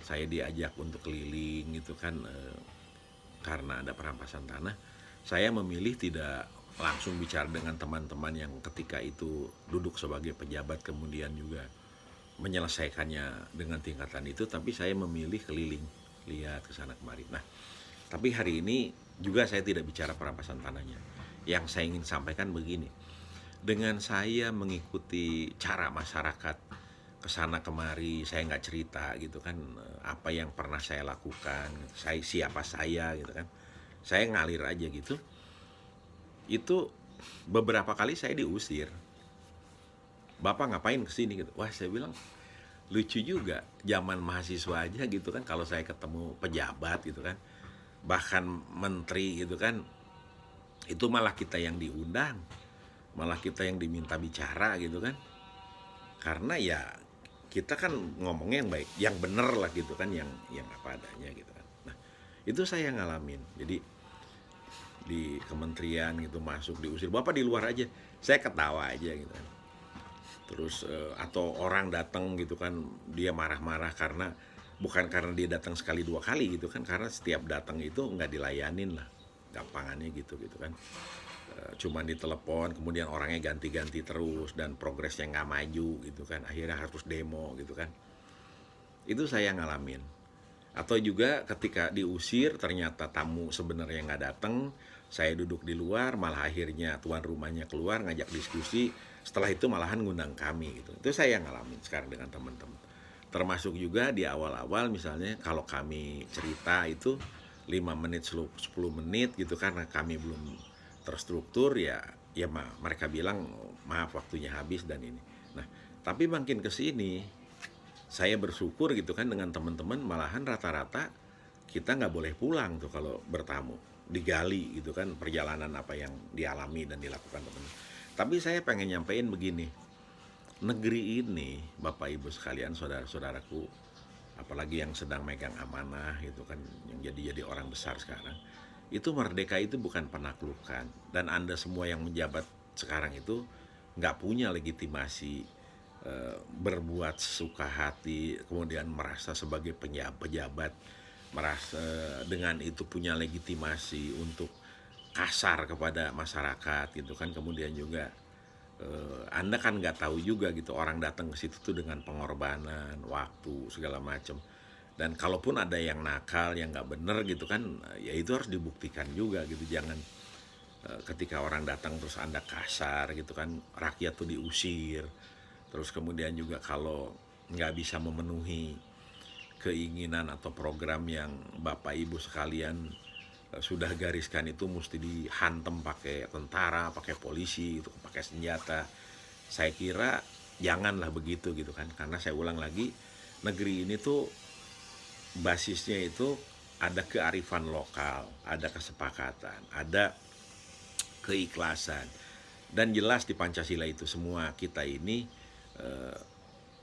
saya diajak untuk keliling gitu kan, karena ada perampasan tanah. Saya memilih tidak langsung bicara dengan teman-teman yang ketika itu duduk sebagai pejabat kemudian juga menyelesaikannya dengan tingkatan itu, tapi saya memilih keliling, lihat ke sana kemari. Nah, tapi hari ini juga saya tidak bicara perampasan tanahnya. Yang saya ingin sampaikan begini, dengan saya mengikuti cara masyarakat ke sana kemari, saya nggak cerita gitu kan, apa yang pernah saya lakukan, saya siapa saya gitu kan, saya ngalir aja gitu. Itu beberapa kali saya diusir, "Bapak ngapain kesini?" gitu. Wah, saya bilang lucu juga, zaman mahasiswa aja gitu kan, kalau saya ketemu pejabat gitu kan, bahkan menteri gitu kan, itu malah kita yang diundang, malah kita yang diminta bicara gitu kan, karena ya kita kan ngomongnya yang baik, yang bener lah gitu kan, yang apa adanya gitu kan. Nah, itu saya ngalamin. Jadi di kementerian gitu masuk diusir, "Bapak di luar aja." Saya ketawa aja gitu kan. Terus atau orang datang gitu kan, dia marah-marah karena bukan karena dia datang sekali dua kali gitu kan, karena setiap datang itu nggak dilayanin lah, gampangannya gitu gitu kan. Cuman ditelepon, kemudian orangnya ganti-ganti terus dan progresnya nggak maju gitu kan, akhirnya harus demo gitu kan. Itu saya ngalamin. Atau juga ketika diusir, ternyata tamu sebenarnya nggak datang, saya duduk di luar, malah akhirnya tuan rumahnya keluar ngajak diskusi, setelah itu malahan ngundang kami gitu. Itu saya ngalamin sekarang dengan teman-teman. Termasuk juga di awal-awal misalnya kalau kami cerita itu 5 menit 10 menit gitu, karena kami belum terstruktur, ya mereka bilang maaf waktunya habis dan ini. Nah, tapi makin ke sini saya bersyukur gitu kan, dengan teman-teman malahan rata-rata kita nggak boleh pulang tuh kalau bertamu, digali gitu kan perjalanan apa yang dialami dan dilakukan teman. Tapi saya pengen nyampein begini, negeri ini Bapak Ibu sekalian, saudara-saudaraku, apalagi yang sedang megang amanah gitu kan, yang jadi orang besar sekarang, itu merdeka itu bukan penaklukan, dan Anda semua yang menjabat sekarang itu nggak punya legitimasi berbuat sesuka hati, kemudian merasa sebagai pejabat, merasa dengan itu punya legitimasi untuk kasar kepada masyarakat gitu kan. Kemudian juga Anda kan nggak tahu juga gitu, orang datang ke situ tuh dengan pengorbanan waktu segala macam, dan kalaupun ada yang nakal yang nggak bener gitu kan, ya itu harus dibuktikan juga gitu. Jangan ketika orang datang terus Anda kasar gitu kan, rakyat tuh diusir. Terus kemudian juga kalau nggak bisa memenuhi keinginan atau program yang Bapak Ibu sekalian sudah gariskan, itu mesti dihantam pakai tentara, pakai polisi, itu pakai senjata. Saya kira janganlah begitu gitu kan, karena saya ulang lagi, negeri ini tuh basisnya itu ada kearifan lokal, ada kesepakatan, ada keikhlasan. Dan jelas di Pancasila itu semua kita ini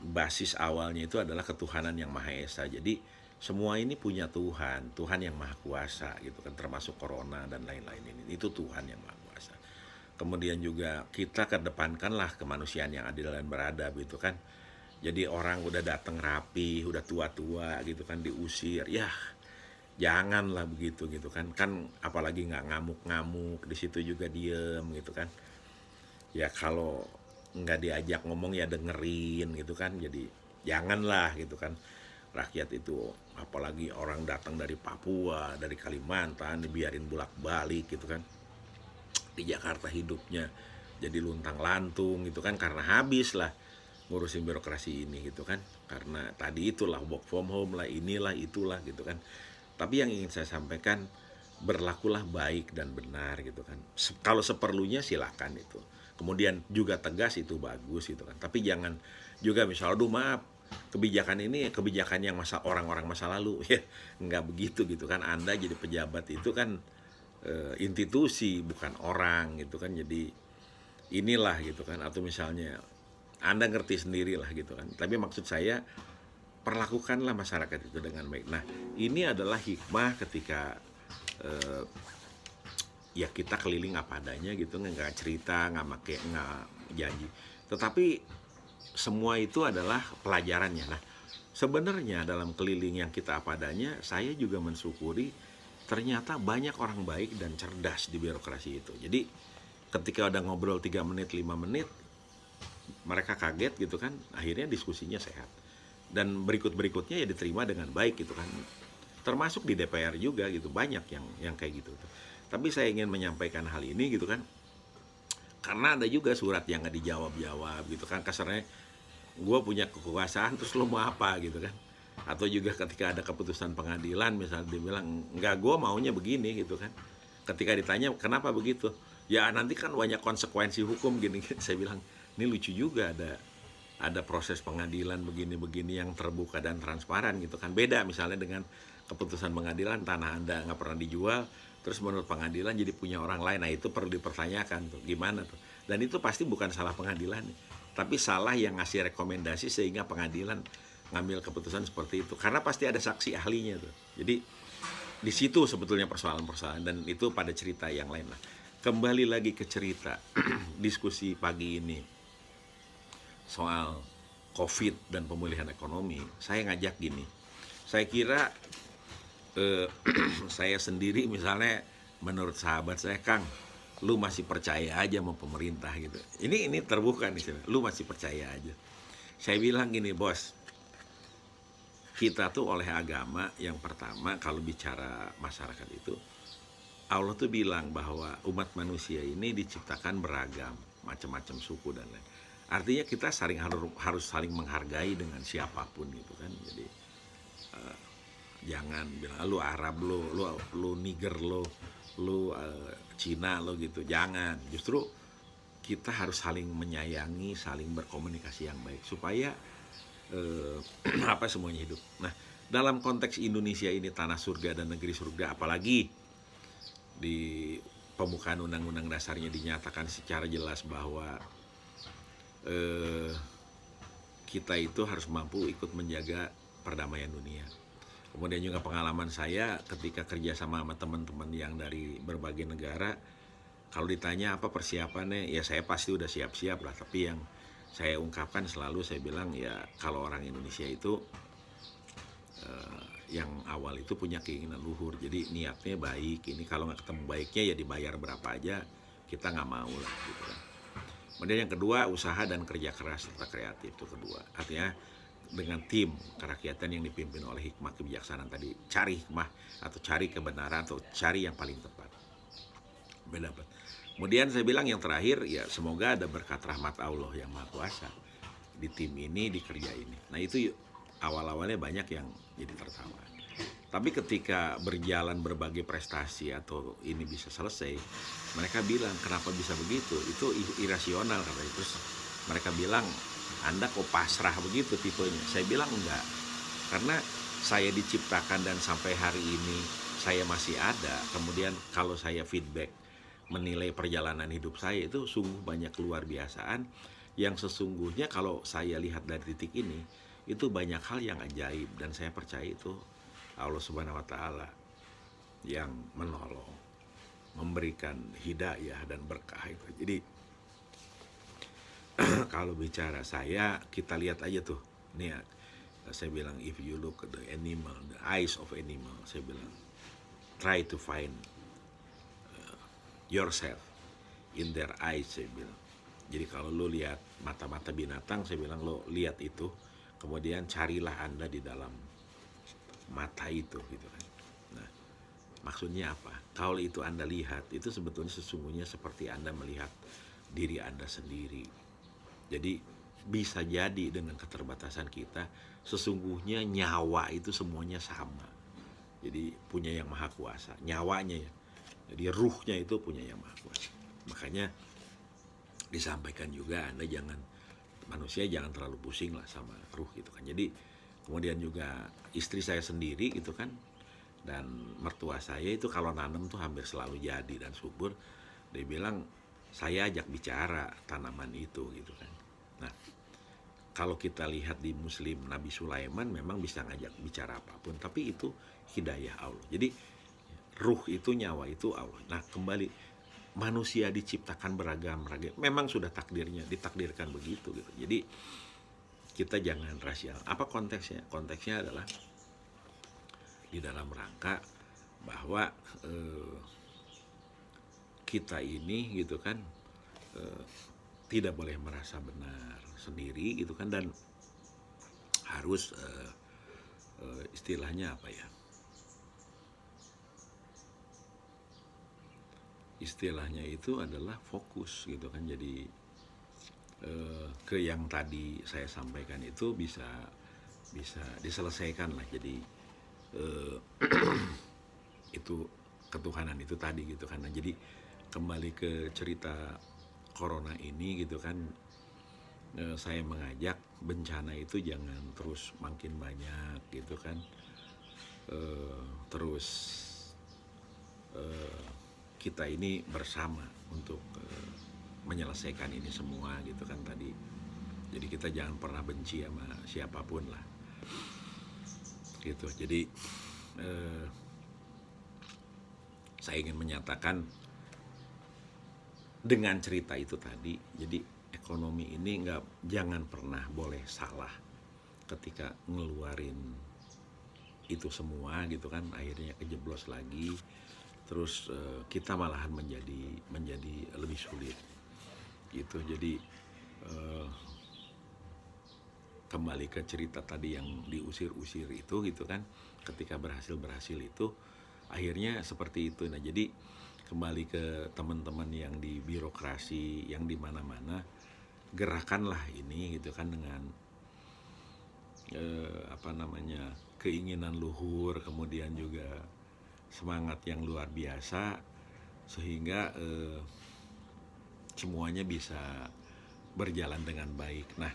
basis awalnya itu adalah ketuhanan yang Maha Esa. Jadi semua ini punya Tuhan, Tuhan yang Maha Kuasa gitu kan, termasuk corona dan lain-lain ini. Itu Tuhan yang Maha Kuasa. Kemudian juga kita kedepankanlah kemanusiaan yang adil dan beradab gitu kan. Jadi orang udah datang rapi, udah tua-tua gitu kan, diusir, ya janganlah begitu gitu kan. Kan apalagi nggak ngamuk-ngamuk, di situ juga diem gitu kan. Ya kalau nggak diajak ngomong ya dengerin gitu kan. Jadi janganlah gitu kan, rakyat itu apalagi orang datang dari Papua, dari Kalimantan, dibiarin bolak-balik gitu kan. Di Jakarta hidupnya jadi luntang lantung gitu kan, karena habis lah ngurusin birokrasi ini gitu kan, karena tadi itulah work from home lah, inilah itulah gitu kan. Tapi yang ingin saya sampaikan, berlakulah baik dan benar gitu kan. Kalau seperlunya silakan itu, kemudian juga tegas, itu bagus gitu kan. Tapi jangan juga misal, aduh maaf, kebijakan ini kebijakan yang orang-orang masa lalu. Ya nggak begitu gitu kan. Anda jadi pejabat itu kan institusi, bukan orang gitu kan. Jadi inilah gitu kan, atau misalnya Anda ngerti sendiri lah gitu kan. Tapi maksud saya, perlakukanlah masyarakat itu dengan baik. Nah, ini adalah hikmah ketika ya kita keliling apa adanya gitu, nggak cerita, nggak janji. Tetapi semua itu adalah pelajarannya. Nah, sebenarnya dalam keliling yang kita apa adanya, saya juga mensyukuri ternyata banyak orang baik dan cerdas di birokrasi itu. Jadi ketika udah ngobrol 3 menit, 5 menit, mereka kaget gitu kan, akhirnya diskusinya sehat. Dan berikutnya ya diterima dengan baik gitu kan. Termasuk di DPR juga gitu, banyak yang kayak gitu. Tapi saya ingin menyampaikan hal ini gitu kan, karena ada juga surat yang nggak dijawab-jawab gitu kan. Kasarnya, gue punya kekuasaan terus lo mau apa gitu kan. Atau juga ketika ada keputusan pengadilan misalnya, dia bilang nggak, gue maunya begini gitu kan. Ketika ditanya kenapa begitu, ya nanti kan banyak konsekuensi hukum gini. Saya bilang ini lucu juga, ada proses pengadilan begini-begini yang terbuka dan transparan gitu kan. Beda misalnya dengan keputusan pengadilan, tanah Anda nggak pernah dijual, terus menurut pengadilan jadi punya orang lain. Nah, itu perlu dipertanyakan tuh, gimana tuh. Dan itu pasti bukan salah pengadilan, tapi salah yang ngasih rekomendasi sehingga pengadilan ngambil keputusan seperti itu. Karena pasti ada saksi ahlinya tuh. Jadi di situ sebetulnya persoalan-persoalan, dan itu pada cerita yang lain lah. Kembali lagi ke cerita diskusi pagi ini soal COVID dan pemulihan ekonomi, saya ngajak gini. Saya kira saya sendiri misalnya, menurut sahabat saya, Kang, lu masih percaya aja sama pemerintah gitu. Ini terbuka nih, lu masih percaya aja. Saya bilang gini, bos, kita tuh oleh agama yang pertama, kalau bicara masyarakat itu, Allah tuh bilang bahwa umat manusia ini diciptakan beragam, macam-macam suku dan lain. Artinya kita harus saling menghargai dengan siapapun gitu kan. Jadi jangan bilang lu Arab, lu Niger, lu Cina lo gitu. Jangan. Justru kita harus saling menyayangi, saling berkomunikasi yang baik supaya semuanya hidup. Nah, dalam konteks Indonesia ini tanah surga dan negeri surga, apalagi di pembukaan undang-undang dasarnya dinyatakan secara jelas bahwa kita itu harus mampu ikut menjaga perdamaian dunia. Kemudian juga pengalaman saya ketika kerja sama teman-teman yang dari berbagai negara, kalau ditanya apa persiapannya, ya saya pasti udah siap-siap lah. Tapi yang saya ungkapkan selalu, saya bilang ya kalau orang Indonesia itu yang awal itu punya keinginan luhur, jadi niatnya baik. Ini kalau nggak ketemu baiknya ya dibayar berapa aja, kita nggak mau lah gitu kan. Kemudian yang kedua, usaha dan kerja keras serta kreatif, itu kedua. Artinya dengan tim kerakyatan yang dipimpin oleh hikmah kebijaksanaan tadi, cari hikmah atau cari kebenaran atau cari yang paling tepat. Berdapat. Kemudian saya bilang yang terakhir, ya semoga ada berkat rahmat Allah yang Maha Kuasa di tim ini, di kerja ini. Nah itu awal-awalnya banyak yang jadi tertawa. Tapi ketika berjalan berbagai prestasi atau ini bisa selesai, mereka bilang kenapa bisa begitu? Itu irasional katanya. Terus mereka bilang, Anda kok pasrah begitu tipenya? Saya bilang enggak. Karena saya diciptakan dan sampai hari ini saya masih ada. Kemudian kalau saya feedback menilai perjalanan hidup saya, itu sungguh banyak keluar biasaan yang sesungguhnya kalau saya lihat dari titik ini, itu banyak hal yang ajaib, dan saya percaya itu Allah Subhanahu wa Ta'ala yang menolong, memberikan hidayah dan berkah itu. Jadi kalau bicara saya, kita lihat aja tuh, nih saya bilang, if you look at the animal, the eyes of animal, saya bilang try to find yourself in their eyes, saya bilang. Jadi kalau lo lihat mata-mata binatang, saya bilang lo lihat itu, kemudian carilah Anda di dalam mata itu gitu kan. Nah, maksudnya apa? Kalau itu Anda lihat, itu sebetulnya sesungguhnya seperti Anda melihat diri Anda sendiri. Jadi bisa jadi dengan keterbatasan kita, sesungguhnya nyawa itu semuanya sama. Jadi punya yang Maha Kuasa, nyawanya ya. Jadi ruhnya itu punya yang Maha Kuasa. Makanya disampaikan juga manusia jangan terlalu pusing lah sama ruh gitu kan. Jadi kemudian juga istri saya sendiri gitu kan, dan mertua saya itu kalau nanam tuh hampir selalu jadi dan subur. Dia bilang saya ajak bicara tanaman itu gitu kan. Nah, kalau kita lihat di Muslim, Nabi Sulaiman memang bisa ngajak bicara apapun, tapi itu hidayah Allah. Jadi ruh itu, nyawa itu Allah. Nah, kembali manusia diciptakan beragam, memang sudah ditakdirkan begitu gitu. Jadi kita jangan rasial. Apa konteksnya? Konteksnya adalah di dalam rangka bahwa kita ini gitu kan tidak boleh merasa benar sendiri gitu kan, dan harus istilahnya apa ya? Istilahnya itu adalah fokus gitu kan. Jadi ke yang tadi saya sampaikan itu bisa diselesaikan lah. Jadi itu ketuhanan itu tadi gitu kan. Nah, jadi kembali ke cerita corona ini gitu kan, saya mengajak bencana itu jangan terus makin banyak gitu kan. Terus kita ini bersama untuk menyelesaikan ini semua gitu kan tadi. Jadi kita jangan pernah benci sama siapapun lah gitu. Jadi saya ingin menyatakan dengan cerita itu tadi, jadi ekonomi ini jangan pernah boleh salah ketika ngeluarin itu semua gitu kan, akhirnya kejeblos lagi, terus kita malahan menjadi lebih sulit gitu. Jadi kembali ke cerita tadi yang diusir-usir itu gitu kan, ketika berhasil itu akhirnya seperti itu. Nah, jadi kembali ke teman-teman yang di birokrasi, yang di mana-mana, gerakanlah ini gitu kan dengan keinginan luhur, kemudian juga semangat yang luar biasa, sehingga semuanya bisa berjalan dengan baik. Nah,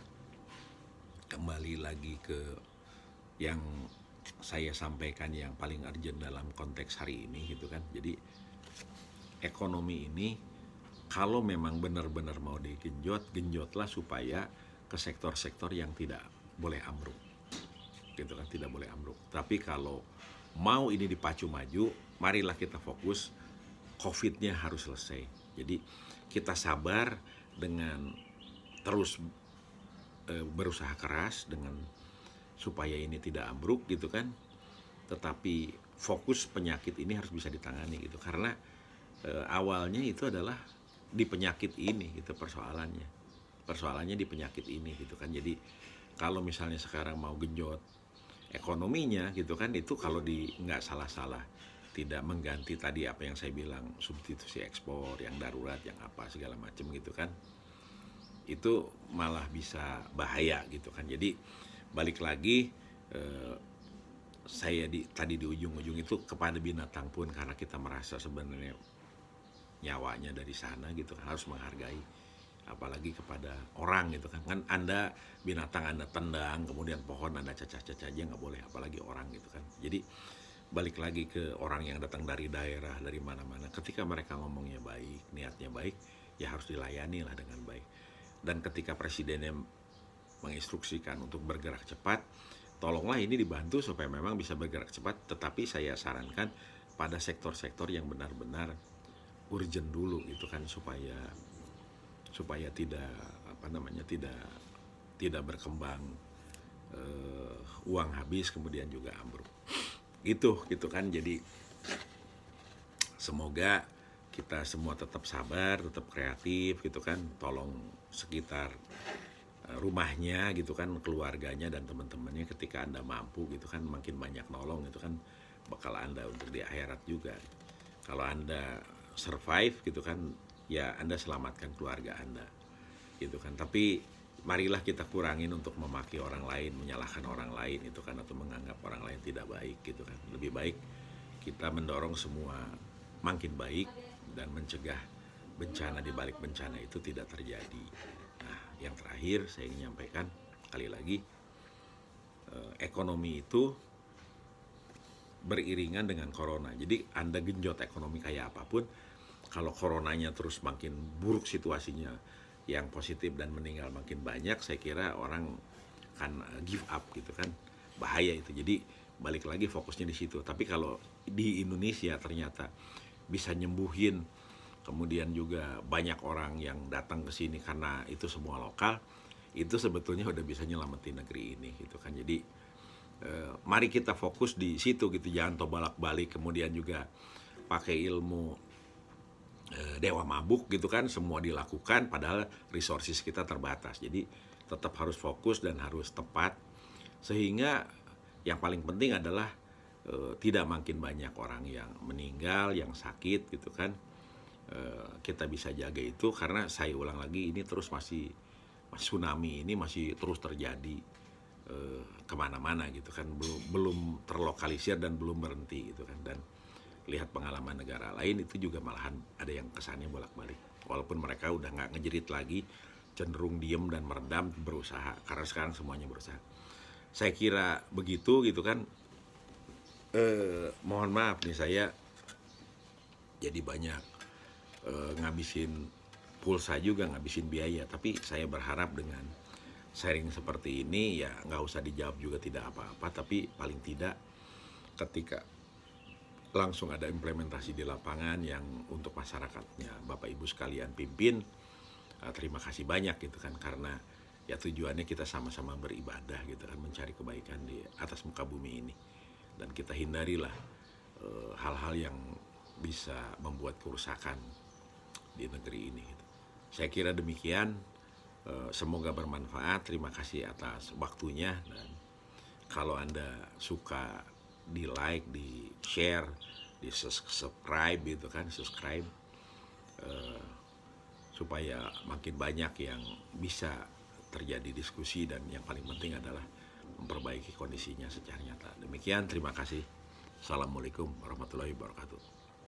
kembali lagi ke yang saya sampaikan yang paling urgent dalam konteks hari ini gitu kan. Jadi ekonomi ini kalau memang benar-benar mau genjotlah supaya ke sektor-sektor yang tidak boleh ambruk gitu kan, tidak boleh ambruk. Tapi kalau mau ini dipacu maju, marilah kita fokus, COVID-nya harus selesai. Jadi kita sabar dengan terus berusaha keras dengan supaya ini tidak ambruk gitu kan. Tetapi fokus penyakit ini harus bisa ditangani gitu, karena awalnya itu adalah di penyakit ini gitu persoalannya di penyakit ini gitu kan. Jadi kalau misalnya sekarang mau genjot ekonominya gitu kan, itu kalau nggak salah-salah tidak mengganti tadi apa yang saya bilang, substitusi ekspor yang darurat, yang apa segala macam gitu kan, itu malah bisa bahaya gitu kan. Jadi balik lagi saya tadi di ujung-ujung itu kepada binatang pun, karena kita merasa sebenarnya nyawanya dari sana gitu kan, harus menghargai. Apalagi kepada orang gitu kan, Anda binatang Anda tendang, kemudian pohon Anda cacah-cacah aja nggak boleh, apalagi orang gitu kan. Jadi balik lagi ke orang yang datang dari daerah, dari mana-mana, ketika mereka ngomongnya baik, niatnya baik, ya harus dilayani lah dengan baik. Dan ketika presidennya menginstruksikan untuk bergerak cepat, tolonglah ini dibantu supaya memang bisa bergerak cepat. Tetapi saya sarankan pada sektor-sektor yang benar-benar urgent dulu gitu kan, supaya tidak berkembang uang habis kemudian juga ambruk gitu kan. Jadi semoga kita semua tetap sabar, tetap kreatif gitu kan. Tolong sekitar rumahnya gitu kan, keluarganya dan teman-temannya, ketika Anda mampu gitu kan, makin banyak nolong itu kan bakal Anda untuk di akhirat juga. Kalau Anda survive gitu kan, ya Anda selamatkan keluarga Anda gitu kan. Tapi marilah kita kurangin untuk memaki orang lain, menyalahkan orang lain itu kan, atau menganggap orang lain tidak baik gitu kan. Lebih baik kita mendorong semua makin baik dan mencegah bencana di balik bencana itu tidak terjadi. Nah, yang terakhir saya ingin menyampaikan kali lagi, ekonomi itu beriringan dengan corona. Jadi Anda genjot ekonomi kayak apapun, kalau coronanya terus makin buruk situasinya, yang positif dan meninggal makin banyak, saya kira orang akan give up gitu kan. Bahaya itu. Jadi balik lagi fokusnya di situ. Tapi kalau di Indonesia ternyata bisa nyembuhin, kemudian juga banyak orang yang datang ke sini karena itu semua lokal, itu sebetulnya udah bisa nyelamatin negeri ini gitu kan. Jadi mari kita fokus di situ gitu, jangan bolak-balik kemudian juga pakai ilmu dewa mabuk gitu kan, semua dilakukan padahal resources kita terbatas. Jadi tetap harus fokus dan harus tepat, sehingga yang paling penting adalah tidak makin banyak orang yang meninggal, yang sakit gitu kan. Kita bisa jaga itu, karena saya ulang lagi, ini terus masih tsunami ini masih terus terjadi kemana-mana gitu kan, belum terlokalisir dan belum berhenti gitu kan. Dan lihat pengalaman negara lain itu juga malahan ada yang kesannya bolak-balik, walaupun mereka udah nggak ngejerit lagi, cenderung diem dan meredam, berusaha, karena sekarang semuanya berusaha. Saya kira begitu gitu kan. Mohon maaf nih, saya jadi banyak ngabisin pulsa juga, ngabisin biaya, tapi saya berharap dengan sharing seperti ini ya nggak usah dijawab juga tidak apa-apa, tapi paling tidak ketika langsung ada implementasi di lapangan yang untuk masyarakatnya Bapak Ibu sekalian pimpin, terima kasih banyak gitu kan, karena ya tujuannya kita sama-sama beribadah gitu kan, mencari kebaikan di atas muka bumi ini, dan kita hindarilah hal-hal yang bisa membuat kerusakan di negeri ini gitu. Saya kira demikian. Semoga bermanfaat. Terima kasih atas waktunya, dan kalau Anda suka, di like, di share, di subscribe gitu kan, subscribe supaya makin banyak yang bisa terjadi diskusi, dan yang paling penting adalah memperbaiki kondisinya secara nyata. Demikian, terima kasih. Assalamualaikum warahmatullahi wabarakatuh.